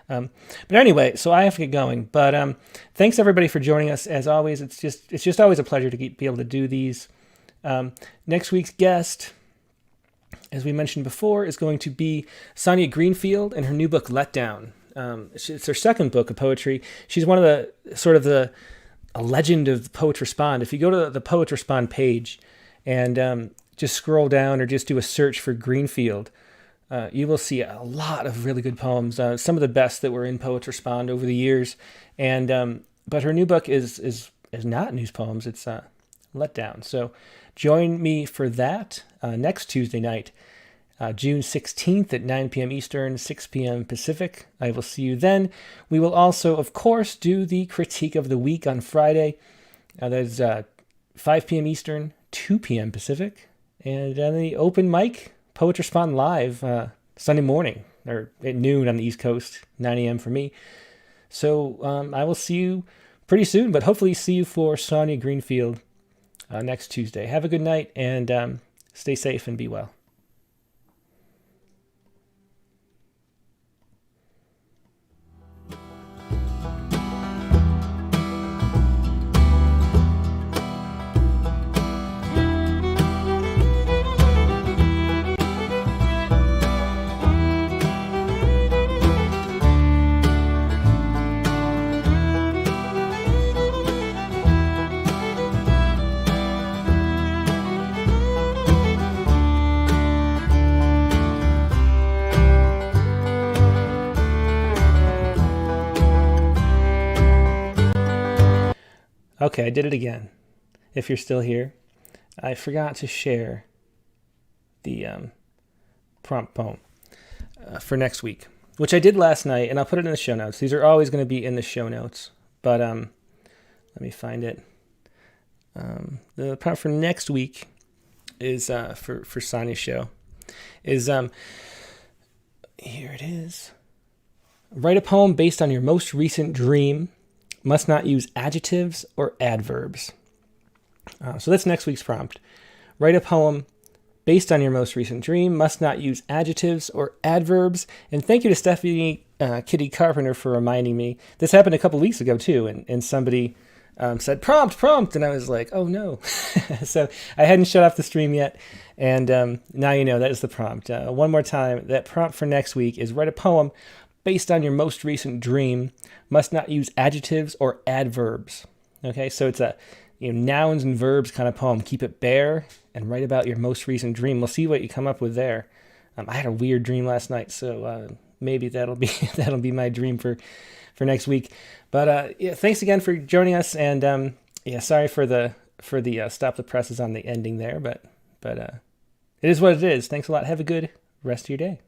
Speaker 1: But anyway, so I have to get going. But thanks everybody for joining us. As always, it's just always a pleasure to be able to do these. Next week's guest, as we mentioned before, is going to be Sonia Greenfield and her new book, Let Down. It's her second book of poetry. She's one of a legend of Poets Respond. If you go to the Poets Respond page and just scroll down or just do a search for Greenfield, you will see a lot of really good poems, some of the best that were in Poets Respond over the years. And but her new book is not news poems; it's Let Down. So join me for that next Tuesday night, June 16th at 9 p.m. Eastern, 6 p.m. Pacific. I will see you then. We will also, of course, do the Critique of the Week on Friday. That is 5 p.m. Eastern, 2 p.m. Pacific, and then the open mic. Poets Respond live Sunday morning or at noon on the East Coast, 9 a.m. for me. So I will see you pretty soon, but hopefully see you for Sonia Greenfield next Tuesday. Have a good night and stay safe and be well. Okay, I did it again. If you're still here, I forgot to share the prompt poem for next week, which I did last night, and I'll put it in the show notes. These are always going to be in the show notes, but let me find it. The prompt for next week is for Sonia's show is here it is. Write a poem based on your most recent dream. Must not use adjectives or adverbs. So that's next week's prompt. Write a poem based on your most recent dream. Must not use adjectives or adverbs. And thank you to Stephanie Kitty Carpenter for reminding me. This happened a couple weeks ago too, and somebody said prompt, and I was like, oh no. So I hadn't shut off the stream yet, and now you know that is the prompt. One more time, that prompt for next week is write a poem based on your most recent dream. Must not use adjectives or adverbs. Okay, so it's a nouns and verbs kind of poem. Keep it bare and write about your most recent dream. We'll see what you come up with there. I had a weird dream last night, so maybe that'll be my dream for next week. But yeah, thanks again for joining us, and yeah, sorry for the stop the presses on the ending there, but it is what it is. Thanks a lot. Have a good rest of your day.